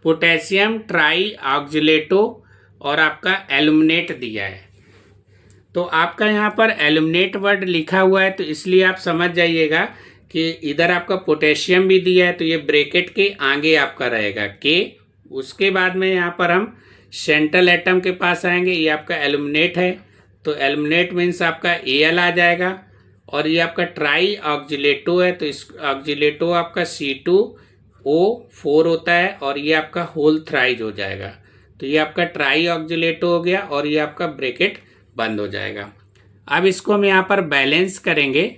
पोटेशियम ट्राई ऑक्जिलेटो और आपका एल्यूमिनेट दिया है। तो आपका यहाँ पर एल्यूमिनेट वर्ड लिखा हुआ है, तो इसलिए आप समझ जाइएगा कि इधर आपका पोटेशियम भी दिया है, तो ये ब्रैकेट के आगे आपका रहेगा के। उसके बाद में यहाँ पर हम सेंट्रल एटम के पास आएंगे, ये आपका एल्यूमिनेट है, तो एल्यूमिनेट मीन्स आपका Al आ जाएगा। और ये आपका ट्राई ऑक्जिलेटो है, तो इस ऑक्जिलेटो आपका C2O4 होता है और ये आपका होल थ्राइज हो जाएगा। तो ये आपका ट्राई ऑक्जिलेटो हो गया और ये आपका ब्रैकेट बंद हो जाएगा। अब इसको हम यहाँ पर बैलेंस करेंगे।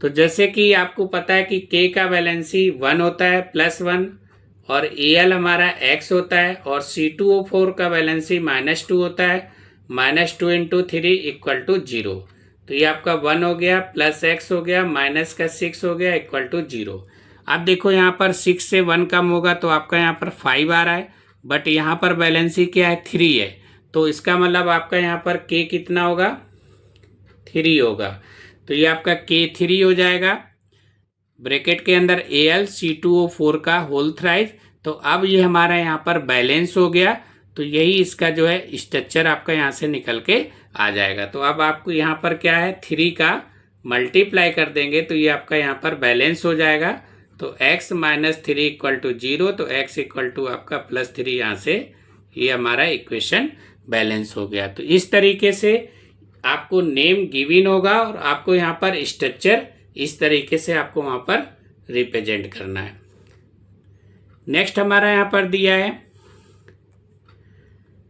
तो जैसे कि आपको पता है कि K का वैलेंसी 1 होता है +1 और Al हमारा x होता है और C2O4 का वैलेंसी -2 होता है, -2 × 3 = 0। तो ये आपका 1 हो गया, +x हो गया, -6 हो गया = 0। अब देखो यहाँ पर 6 से 1 कम होगा तो आपका यहाँ पर 5 आ रहा है, बट यहाँ पर वैलेंसी क्या है 3 है, तो इसका मतलब आपका यहाँ पर K कितना होगा 3 होगा। तो ये आपका K3 हो जाएगा, ब्रैकेट के अंदर Al C2O4 का होल थ्राइज। तो अब ये हमारा यहाँ पर बैलेंस हो गया, तो यही इसका जो है स्ट्रक्चर आपका यहाँ से निकल के आ जाएगा। तो अब आपको यहाँ पर क्या है 3 का मल्टीप्लाई कर देंगे तो ये आपका यहाँ पर बैलेंस हो जाएगा। तो x - 3 = 0, तो x = आपका +3 यहाँ से ये हमारा इक्वेशन बैलेंस हो गया। तो इस तरीके से आपको नेम गिवन होगा और आपको यहाँ पर स्ट्रक्चर इस तरीके से आपको वहाँ पर रिप्रेजेंट करना है। नेक्स्ट हमारा यहाँ पर दिया है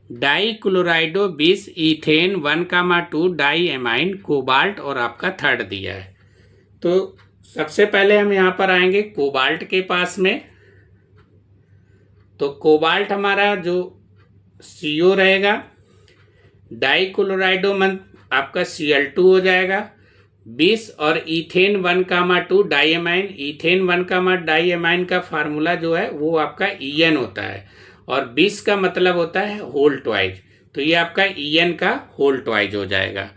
डाइक्लोराइडो 20 इथेन 1,2 डाई एमाइन कोबाल्ट और आपका थर्ड दिया है। तो सबसे पहले हम यहाँ पर आएंगे कोबाल्ट के पास में। तो कोबाल्ट हमारा जो CO रहेगा, डाइक्लोराइडो आपका Cl2 हो जाएगा 20 और इथेन 1,2 डाईएमाइन। इथेन 1, डाईएमाइन का फार्मूला जो है वो आपका En होता है और 20 का मतलब होता है होल ट्वाइज, तो ये आपका En का होल ट्वाइज हो जाएगा।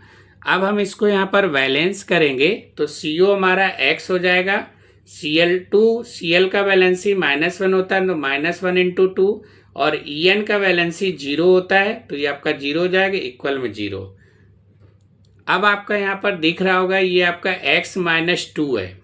अब हम इसको यहाँ पर वैलेंस करेंगे तो CO हमारा x हो जाएगा, Cl का वैलेंसी -1 होता है तो -1 × 2 और En का वैलेंसी 0 होता है तो ये आपका 0 हो जाएगा = 0। अब आपका यहाँ पर दिख रहा होगा ये आपका x - 2 है,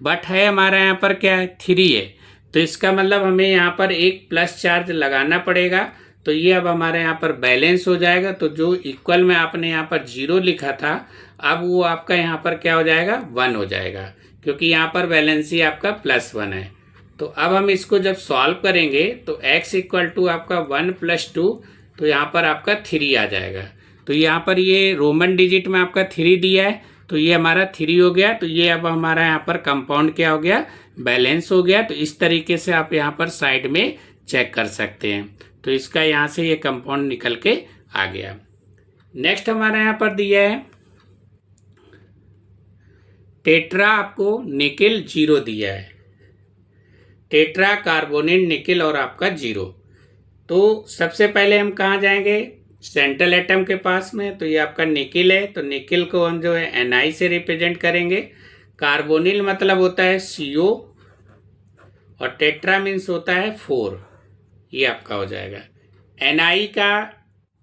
बट है हमारा यहाँ पर क्या है 3 है, तो इसका मतलब हमें यहाँ पर एक प्लस चार्ज लगाना पड़ेगा। तो ये अब हमारे यहाँ पर बैलेंस हो जाएगा। तो जो इक्वल में आपने यहाँ पर 0 लिखा था अब वो आपका यहाँ पर क्या हो जाएगा 1 हो जाएगा, क्योंकि यहाँ पर वैलेंसी आपका +1 है। तो अब हम इसको जब सॉल्व करेंगे तो x = आपका 1 + 2, तो यहाँ पर आपका 3 आ जाएगा। तो यहाँ पर ये रोमन डिजिट में आपका 3 दिया है तो ये हमारा 3 हो गया। तो ये अब हमारा यहाँ पर कंपाउंड क्या हो गया बैलेंस हो गया। तो इस तरीके से आप यहाँ पर साइड में चेक कर सकते हैं। तो इसका यहाँ से ये कंपाउंड निकल के आ गया। नेक्स्ट हमारा यहाँ पर दिया है टेट्रा, आपको निकिल 0 दिया है, टेट्रा कार्बोनेट निकिल और आपका 0। तो सबसे पहले हम कहाँ जाएंगे सेंट्रल एटम के पास में। तो ये आपका निकिल है तो निकिल को हम जो है Ni से रिप्रेजेंट करेंगे। कार्बोनिल मतलब होता है CO और टेट्रा मीन्स होता है 4, ये आपका हो जाएगा।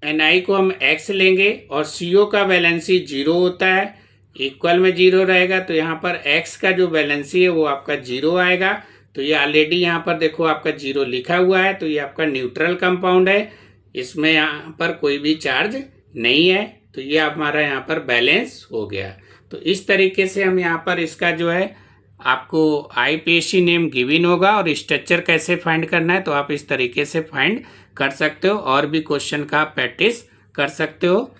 Ni को हम X लेंगे और CO का वैलेंसी 0 होता है, इक्वल में 0 रहेगा। तो यहाँ पर X का जो वैलेंसी है वो आपका 0 आएगा। तो ये ऑलरेडी यहाँ पर देखो आपका 0 लिखा हुआ है, तो ये आपका न्यूट्रल कंपाउंड है, इसमें यहाँ पर कोई भी चार्ज नहीं है। तो ये हमारा यहाँ पर बैलेंस हो गया। तो इस तरीके से हम यहाँ पर इसका जो है आपको IPAC नेम गिवन होगा और स्ट्रक्चर कैसे फाइंड करना है तो आप इस तरीके से फाइंड कर सकते हो और भी क्वेश्चन का प्रैक्टिस कर सकते हो।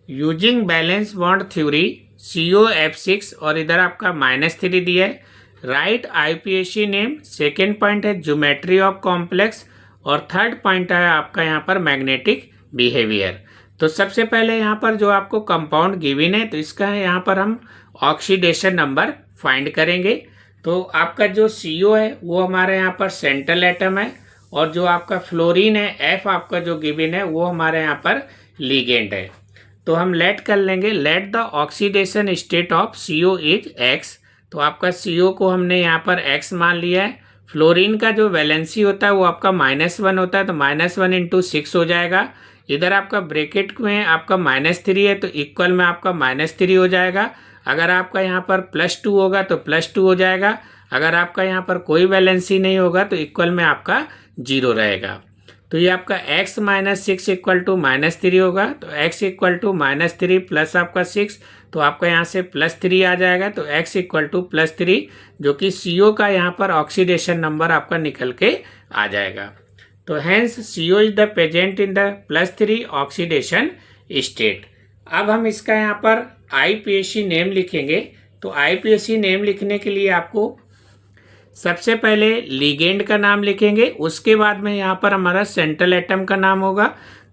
Using valence bond theory COF6 और इधर आपका -3 दिया है। Right IUPAC name. Second point है ज्योमेट्री ऑफ कॉम्प्लेक्स और थर्ड पॉइंट है आपका यहाँ पर मैग्नेटिक बिहेवियर। तो सबसे पहले यहाँ पर जो आपको कंपाउंड गिवन है तो इसका यहाँ पर हम ऑक्सीडेशन नंबर फाइंड करेंगे। तो आपका जो CO है वो हमारे यहाँ पर सेंट्रल एटम है और जो आपका फ्लोरीन है F आपका जो गिवन है वो हमारे यहाँ पर लीगेंड है। तो हम लेट कर लेंगे, let the oxidation state of CO is X। तो आपका CO को हमने यहाँ पर X मान लिया है। फ्लोरीन का जो वैलेंसी होता है वो आपका -1 होता है तो -1 × 6 हो जाएगा। इधर आपका ब्रैकेट में आपका -3 है तो इक्वल में आपका -3 हो जाएगा। अगर आपका यहाँ पर +2 होगा तो +2 हो जाएगा। अगर आपका यहाँ पर कोई वैलेंसी नहीं होगा तो इक्वल में आपका 0 रहेगा। तो ये आपका x - 6 = -3 होगा। तो x = -3 प्लस आपका 6 तो आपका यहाँ से +3 आ जाएगा। तो x = +3 जो कि CO का यहाँ पर ऑक्सीडेशन नंबर आपका निकल के आ जाएगा। तो hence CO is the present in the +3 oxidation state. अब हम इसका यहाँ पर IUPAC नेम लिखेंगे। तो IUPAC नेम लिखने के लिए आपको सबसे पहले लिगेंड का नाम लिखेंगे, उसके बाद में यहाँ पर हमारा सेंट्रल एटम का नाम होगा।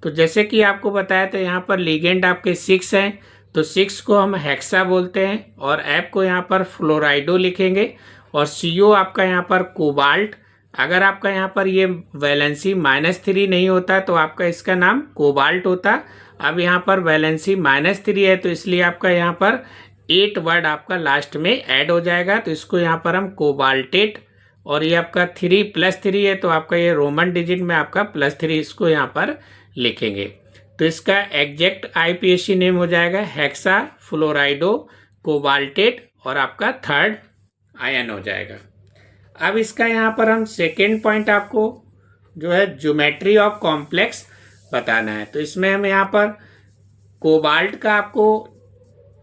तो जैसे कि आपको बताया तो यहाँ पर लिगेंड आपके 6 हैं तो 6 को हम हेक्सा बोलते हैं और F को यहाँ पर फ्लोराइडो लिखेंगे और CO आपका यहाँ पर कोबाल्ट। अगर आपका यहाँ पर ये वैलेंसी -3 नहीं होता तो आपका इसका नाम कोबाल्ट होता। अब यहाँ पर वैलेंसी -3 है तो इसलिए आपका यहाँ पर 8 वर्ड आपका लास्ट में ऐड हो जाएगा। तो इसको यहाँ पर हम कोबाल्टेट और ये आपका 3 + 3 है तो आपका ये रोमन डिजिट में आपका +3 इसको यहाँ पर लिखेंगे। तो इसका एग्जैक्ट IUPAC नेम हो जाएगा हेक्सा फ्लोराइडो कोबाल्टेट और आपका थर्ड आयन हो जाएगा। अब इसका यहाँ पर हम सेकेंड पॉइंट आपको जो है ज्योमेट्री ऑफ कॉम्प्लेक्स बताना है। तो इसमें हम यहाँ पर कोबाल्ट का आपको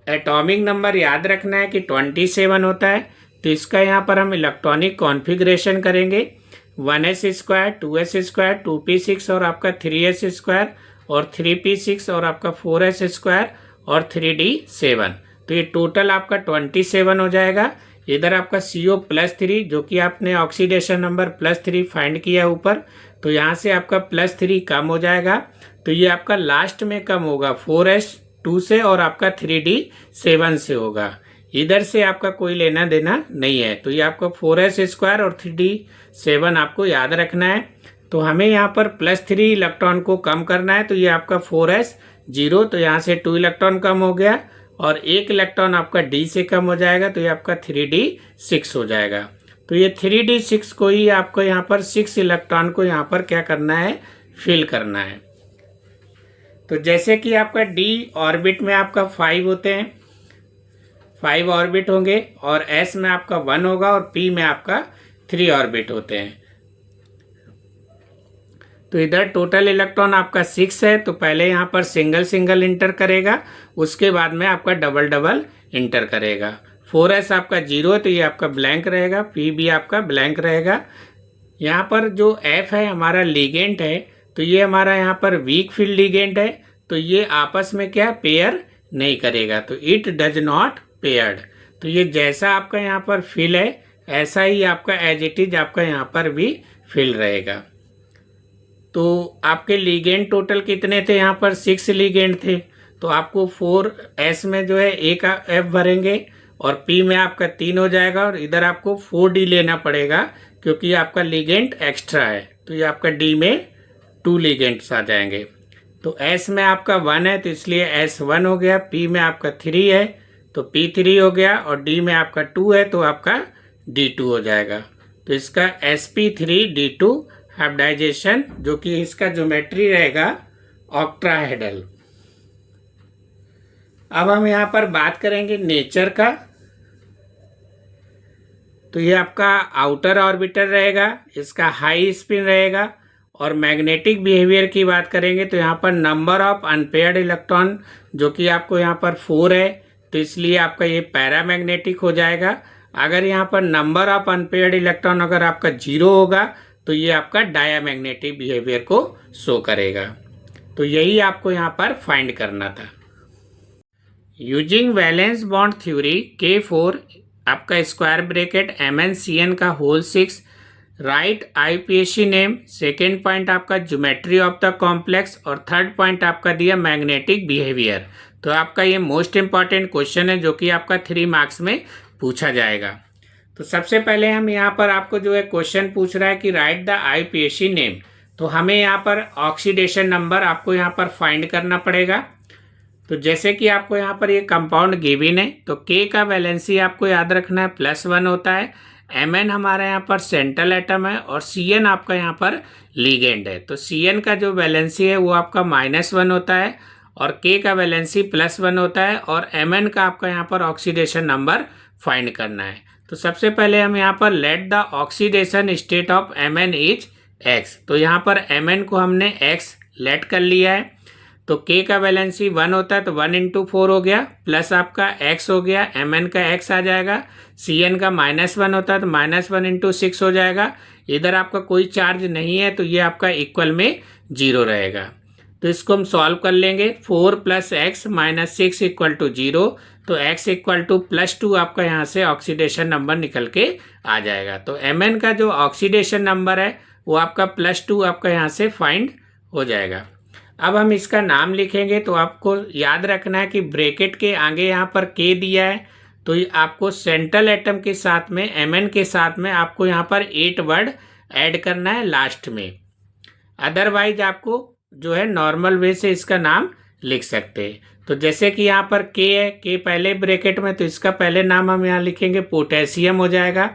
एटॉमिक नंबर याद रखना है कि 27 होता है। तो इसका यहाँ पर हम इलेक्ट्रॉनिक कॉन्फ़िगरेशन करेंगे 1s², 2s² 2p6 और आपका 3s² और 3p6 और आपका 4s² और 3d7। तो ये टोटल आपका 27 हो जाएगा। इधर आपका CO +3 जो कि आपने ऑक्सीडेशन नंबर +3 फाइंड किया ऊपर, तो यहाँ से आपका +3 कम हो जाएगा। तो ये आपका लास्ट में कम होगा 4s2 से और आपका 3d7 से होगा। इधर से आपका कोई लेना देना नहीं है। तो ये आपका 4s² और 3d7 आपको याद रखना है। तो हमें यहाँ पर +3 इलेक्ट्रॉन को कम करना है। तो ये आपका 4s0 तो यहाँ से 2 इलेक्ट्रॉन कम हो गया और 1 इलेक्ट्रॉन आपका D से कम हो जाएगा। तो ये आपका 3d6 हो जाएगा। तो ये 3d6 को ही आपको यहाँ पर 6 इलेक्ट्रॉन को यहाँ पर क्या करना है, फिल करना है। तो जैसे कि आपका D ऑर्बिट में आपका 5 होते हैं, 5 ऑर्बिट होंगे और S में आपका 1 होगा और P में आपका 3 ऑर्बिट होते हैं। तो इधर टोटल इलेक्ट्रॉन आपका 6 है। तो पहले यहाँ पर सिंगल सिंगल इंटर करेगा, उसके बाद में आपका डबल डबल इंटर करेगा। 4s आपका 0 है तो ये आपका ब्लैंक रहेगा, P भी आपका ब्लैंक रहेगा। यहाँ पर जो F है हमारा लिगेंड है तो ये हमारा यहाँ पर वीक फील्ड लिगेंड है। तो ये आपस में क्या पेयर नहीं करेगा, तो इट डज नॉट पेयर्ड। तो ये जैसा आपका यहाँ पर फिल है ऐसा ही आपका एज इट इज आपका यहाँ पर भी फिल रहेगा। तो आपके लिगेंड टोटल कितने थे, यहाँ पर 6 लिगेंड थे। तो आपको 4s में जो है एक F भरेंगे और P में आपका 3 हो जाएगा और इधर आपको 4d लेना पड़ेगा क्योंकि आपका लिगेंड एक्स्ट्रा है। तो ये आपका D में 2 लिगेंड्स आ जाएंगे। तो S में आपका 1 है तो इसलिए S1 हो गया, P में आपका 3 है तो P3 हो गया और D में आपका 2 है तो आपका D2 हो जाएगा। तो इसका sp3d2 हाइब्रिडाइजेशन जो कि इसका ज्योमेट्री रहेगा ऑक्ट्राहेड्रल। अब हम यहाँ पर बात करेंगे नेचर का। तो ये आपका आउटर ऑर्बिटर रहेगा, इसका हाई स्पिन रहेगा और मैग्नेटिक बिहेवियर की बात करेंगे तो यहाँ पर नंबर ऑफ अनपेयर्ड इलेक्ट्रॉन जो कि आपको यहाँ पर 4 है तो इसलिए आपका ये पैरामैग्नेटिक हो जाएगा। अगर यहाँ पर नंबर ऑफ अनपेयर्ड इलेक्ट्रॉन अगर आपका 0 होगा तो ये आपका डायामैग्नेटिक बिहेवियर को शो करेगा। तो यही आपको यहाँ पर फाइंड करना था। Using valence bond theory K4 आपका स्क्वायर ब्रैकेट MnCn का whole 6 right IUPAC name. Second point आपका ज्योमेट्री ऑफ द कॉम्प्लेक्स और थर्ड पॉइंट आपका दिया मैग्नेटिक बिहेवियर। तो आपका ये मोस्ट इंपॉर्टेंट क्वेश्चन है जो कि आपका 3 मार्क्स में पूछा जाएगा। तो सबसे पहले हम यहाँ पर आपको जो है क्वेश्चन पूछ रहा है कि राइट द IUPAC नेम। तो हमें यहाँ पर ऑक्सीडेशन नंबर आपको यहाँ पर फाइंड करना पड़ेगा। तो जैसे कि आपको यहाँ पर ये कंपाउंड गिवन है तो K का वैलेंसी आपको याद रखना है +1 होता है। Mn हमारा यहाँ पर सेंट्रल एटम है और Cn आपका यहाँ पर लीगेंड है। तो Cn का जो वैलेंसी है वो आपका -1 होता है और K का वैलेंसी +1 होता है और Mn का आपका यहाँ पर ऑक्सीडेशन नंबर फाइंड करना है। तो सबसे पहले हम यहाँ पर let the oxidation state of Mn is X। तो यहाँ पर Mn को हमने X लेट कर लिया है। तो K का वैलेंसी 1 होता है तो 1 × 4 हो गया प्लस आपका X हो गया, Mn का X आ जाएगा। Cn का -1 होता है तो -1 × 6 हो जाएगा। इधर आपका कोई चार्ज नहीं है तो ये आपका इक्वल में 0 रहेगा। तो इसको हम सॉल्व कर लेंगे। 4 + x - 6 = 0। तो x = +2 आपका यहाँ से ऑक्सीडेशन नंबर निकल के आ जाएगा। तो Mn का जो ऑक्सीडेशन नंबर है वो आपका +2 आपका यहाँ से फाइंड हो जाएगा। अब हम इसका नाम लिखेंगे। तो आपको याद रखना है कि ब्रैकेट के आगे यहाँ पर K दिया है तो आपको सेंट्रल एटम के साथ में Mn के साथ में आपको यहाँ पर 8 वर्ड ऐड करना है लास्ट में। अदरवाइज आपको जो है नॉर्मल वे से इसका नाम लिख सकते हैं। तो जैसे कि यहाँ पर K है, K पहले ब्रैकेट में तो इसका पहले नाम हम यहाँ लिखेंगे पोटेशियम हो जाएगा।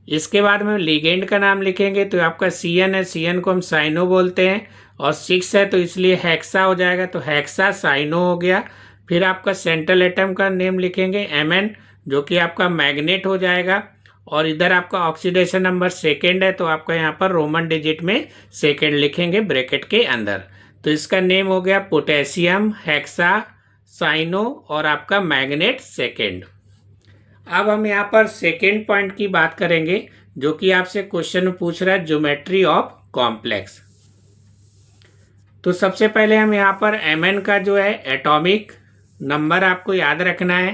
इसके बाद में लिगेंड का नाम लिखेंगे तो आपका Cn है, Cn को हम साइनो बोलते हैं और 6 है तो इसलिए हेक्सा हो जाएगा। तो हेक्सा साइनो हो गया। फिर आपका सेंट्रल एटम का नेम लिखेंगे Mn जो कि आपका मैग्नेट हो जाएगा और इधर आपका ऑक्सीडेशन नंबर सेकेंड है तो आपका यहाँ पर रोमन डिजिट में सेकेंड लिखेंगे ब्रैकेट के अंदर। तो इसका नेम हो गया पोटेशियम, हेक्सा, साइनो और आपका मैग्नेट सेकेंड। अब हम यहाँ पर सेकेंड पॉइंट की बात करेंगे जो कि आपसे क्वेश्चन पूछ रहा है ज्योमेट्री ऑफ कॉम्प्लेक्स। तो सबसे पहले हम यहाँ पर Mn का जो है एटॉमिक नंबर आपको याद रखना है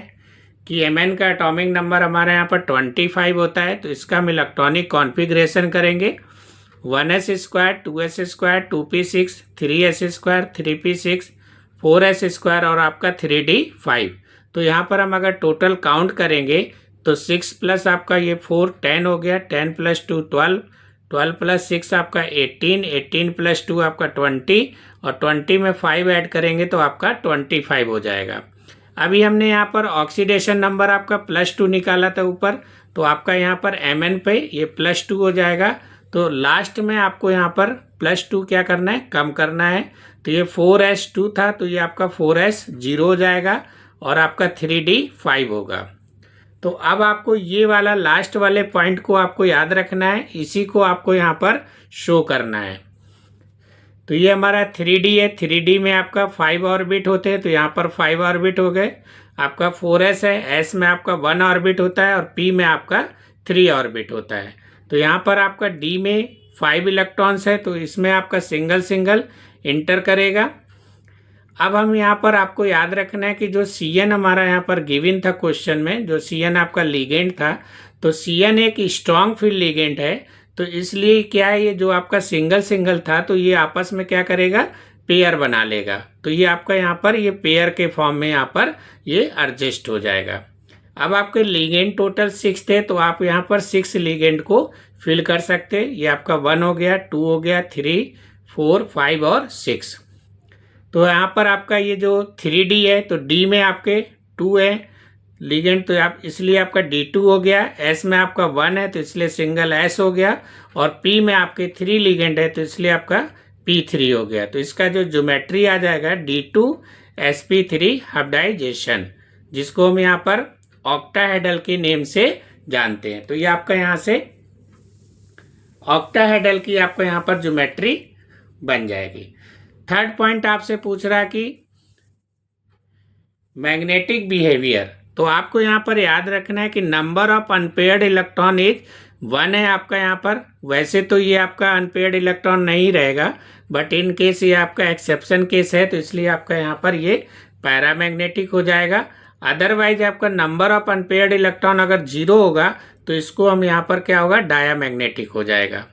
कि Mn का एटॉमिक नंबर हमारे यहाँ पर 25 होता है। तो इसका हम इलेक्ट्रॉनिक कॉन्फ़िगरेशन करेंगे 1s², 2s², 2p6, 3s², 3p6, 4s² और आपका 3d5। तो यहाँ पर हम अगर टोटल काउंट करेंगे तो 6 + आपका ये 4 10 हो गया, 10 + 2 12, 12 + 6 आपका 18, 18 + 2 आपका 20 और 20 में 5 ऐड करेंगे तो आपका 25 हो जाएगा। अभी हमने यहाँ पर ऑक्सीडेशन नंबर आपका +2 निकाला था ऊपर तो आपका यहाँ पर Mn पे ये +2 हो जाएगा। तो लास्ट में आपको यहाँ पर +2 क्या करना है, कम करना है। तो ये 4s2 था तो ये आपका 4s0 हो जाएगा और आपका 3d5 होगा। तो अब आपको ये वाला लास्ट वाले पॉइंट को आपको याद रखना है, इसी को आपको यहाँ पर शो करना है। तो ये हमारा 3d है, 3d में आपका 5 ऑर्बिट होते हैं तो यहाँ पर 5 ऑर्बिट हो गए। आपका 4s है, s में आपका 1 ऑर्बिट होता है और p में आपका 3 ऑर्बिट होता है। तो यहाँ पर आपका d में 5 इलेक्ट्रॉन्स है तो इसमें आपका सिंगल सिंगल इंटर करेगा। अब हम यहाँ पर आपको याद रखना है कि जो Cn हमारा यहाँ पर गिवन था क्वेश्चन में, जो Cn आपका लिगेंड था तो Cn एक स्ट्रॉन्ग फील्ड लिगेंड है। तो इसलिए क्या है, ये जो आपका सिंगल सिंगल था तो ये आपस में क्या करेगा, पेयर बना लेगा। तो ये आपका यहाँ पर ये पेयर के फॉर्म में यहाँ पर ये एडजस्ट हो जाएगा। अब आपके लिगेंड टोटल 6 थे तो आप यहाँ पर 6 लिगेंड को फिल कर सकते। ये आपका 1 हो गया, 2 हो गया, 3, 4, 5 और 6। तो यहाँ पर आपका ये जो 3d है तो d में आपके 2 है लिगेंड तो आप इसलिए आपका d2 हो गया। s में आपका 1 है तो इसलिए सिंगल s हो गया और p में आपके 3 लिगेंड है तो इसलिए आपका p3 हो गया। तो इसका जो ज्योमेट्री आ जाएगा d2sp3 हाइब्रिडाइजेशन, जिसको हम यहाँ पर ऑक्टाहेड्रल के नेम से जानते हैं। तो ये आपका यहाँ से ऑक्टाहेड्रल की आपका यहाँ पर ज्योमेट्री बन जाएगी। थर्ड पॉइंट आपसे पूछ रहा है कि मैग्नेटिक बिहेवियर। तो आपको यहाँ पर याद रखना है कि number of unpaired electron is 1 है आपका यहाँ पर। वैसे तो ये आपका अनपेयर्ड इलेक्ट्रॉन नहीं रहेगा बट इन केस ये आपका एक्सेप्शन केस है तो इसलिए आपका यहाँ पर ये पैरामैग्नेटिक हो जाएगा। अदरवाइज आपका नंबर ऑफ अनपेयर्ड इलेक्ट्रॉन अगर जीरो होगा तो इसको हम यहाँ पर क्या होगा, डायामैग्नेटिक हो जाएगा।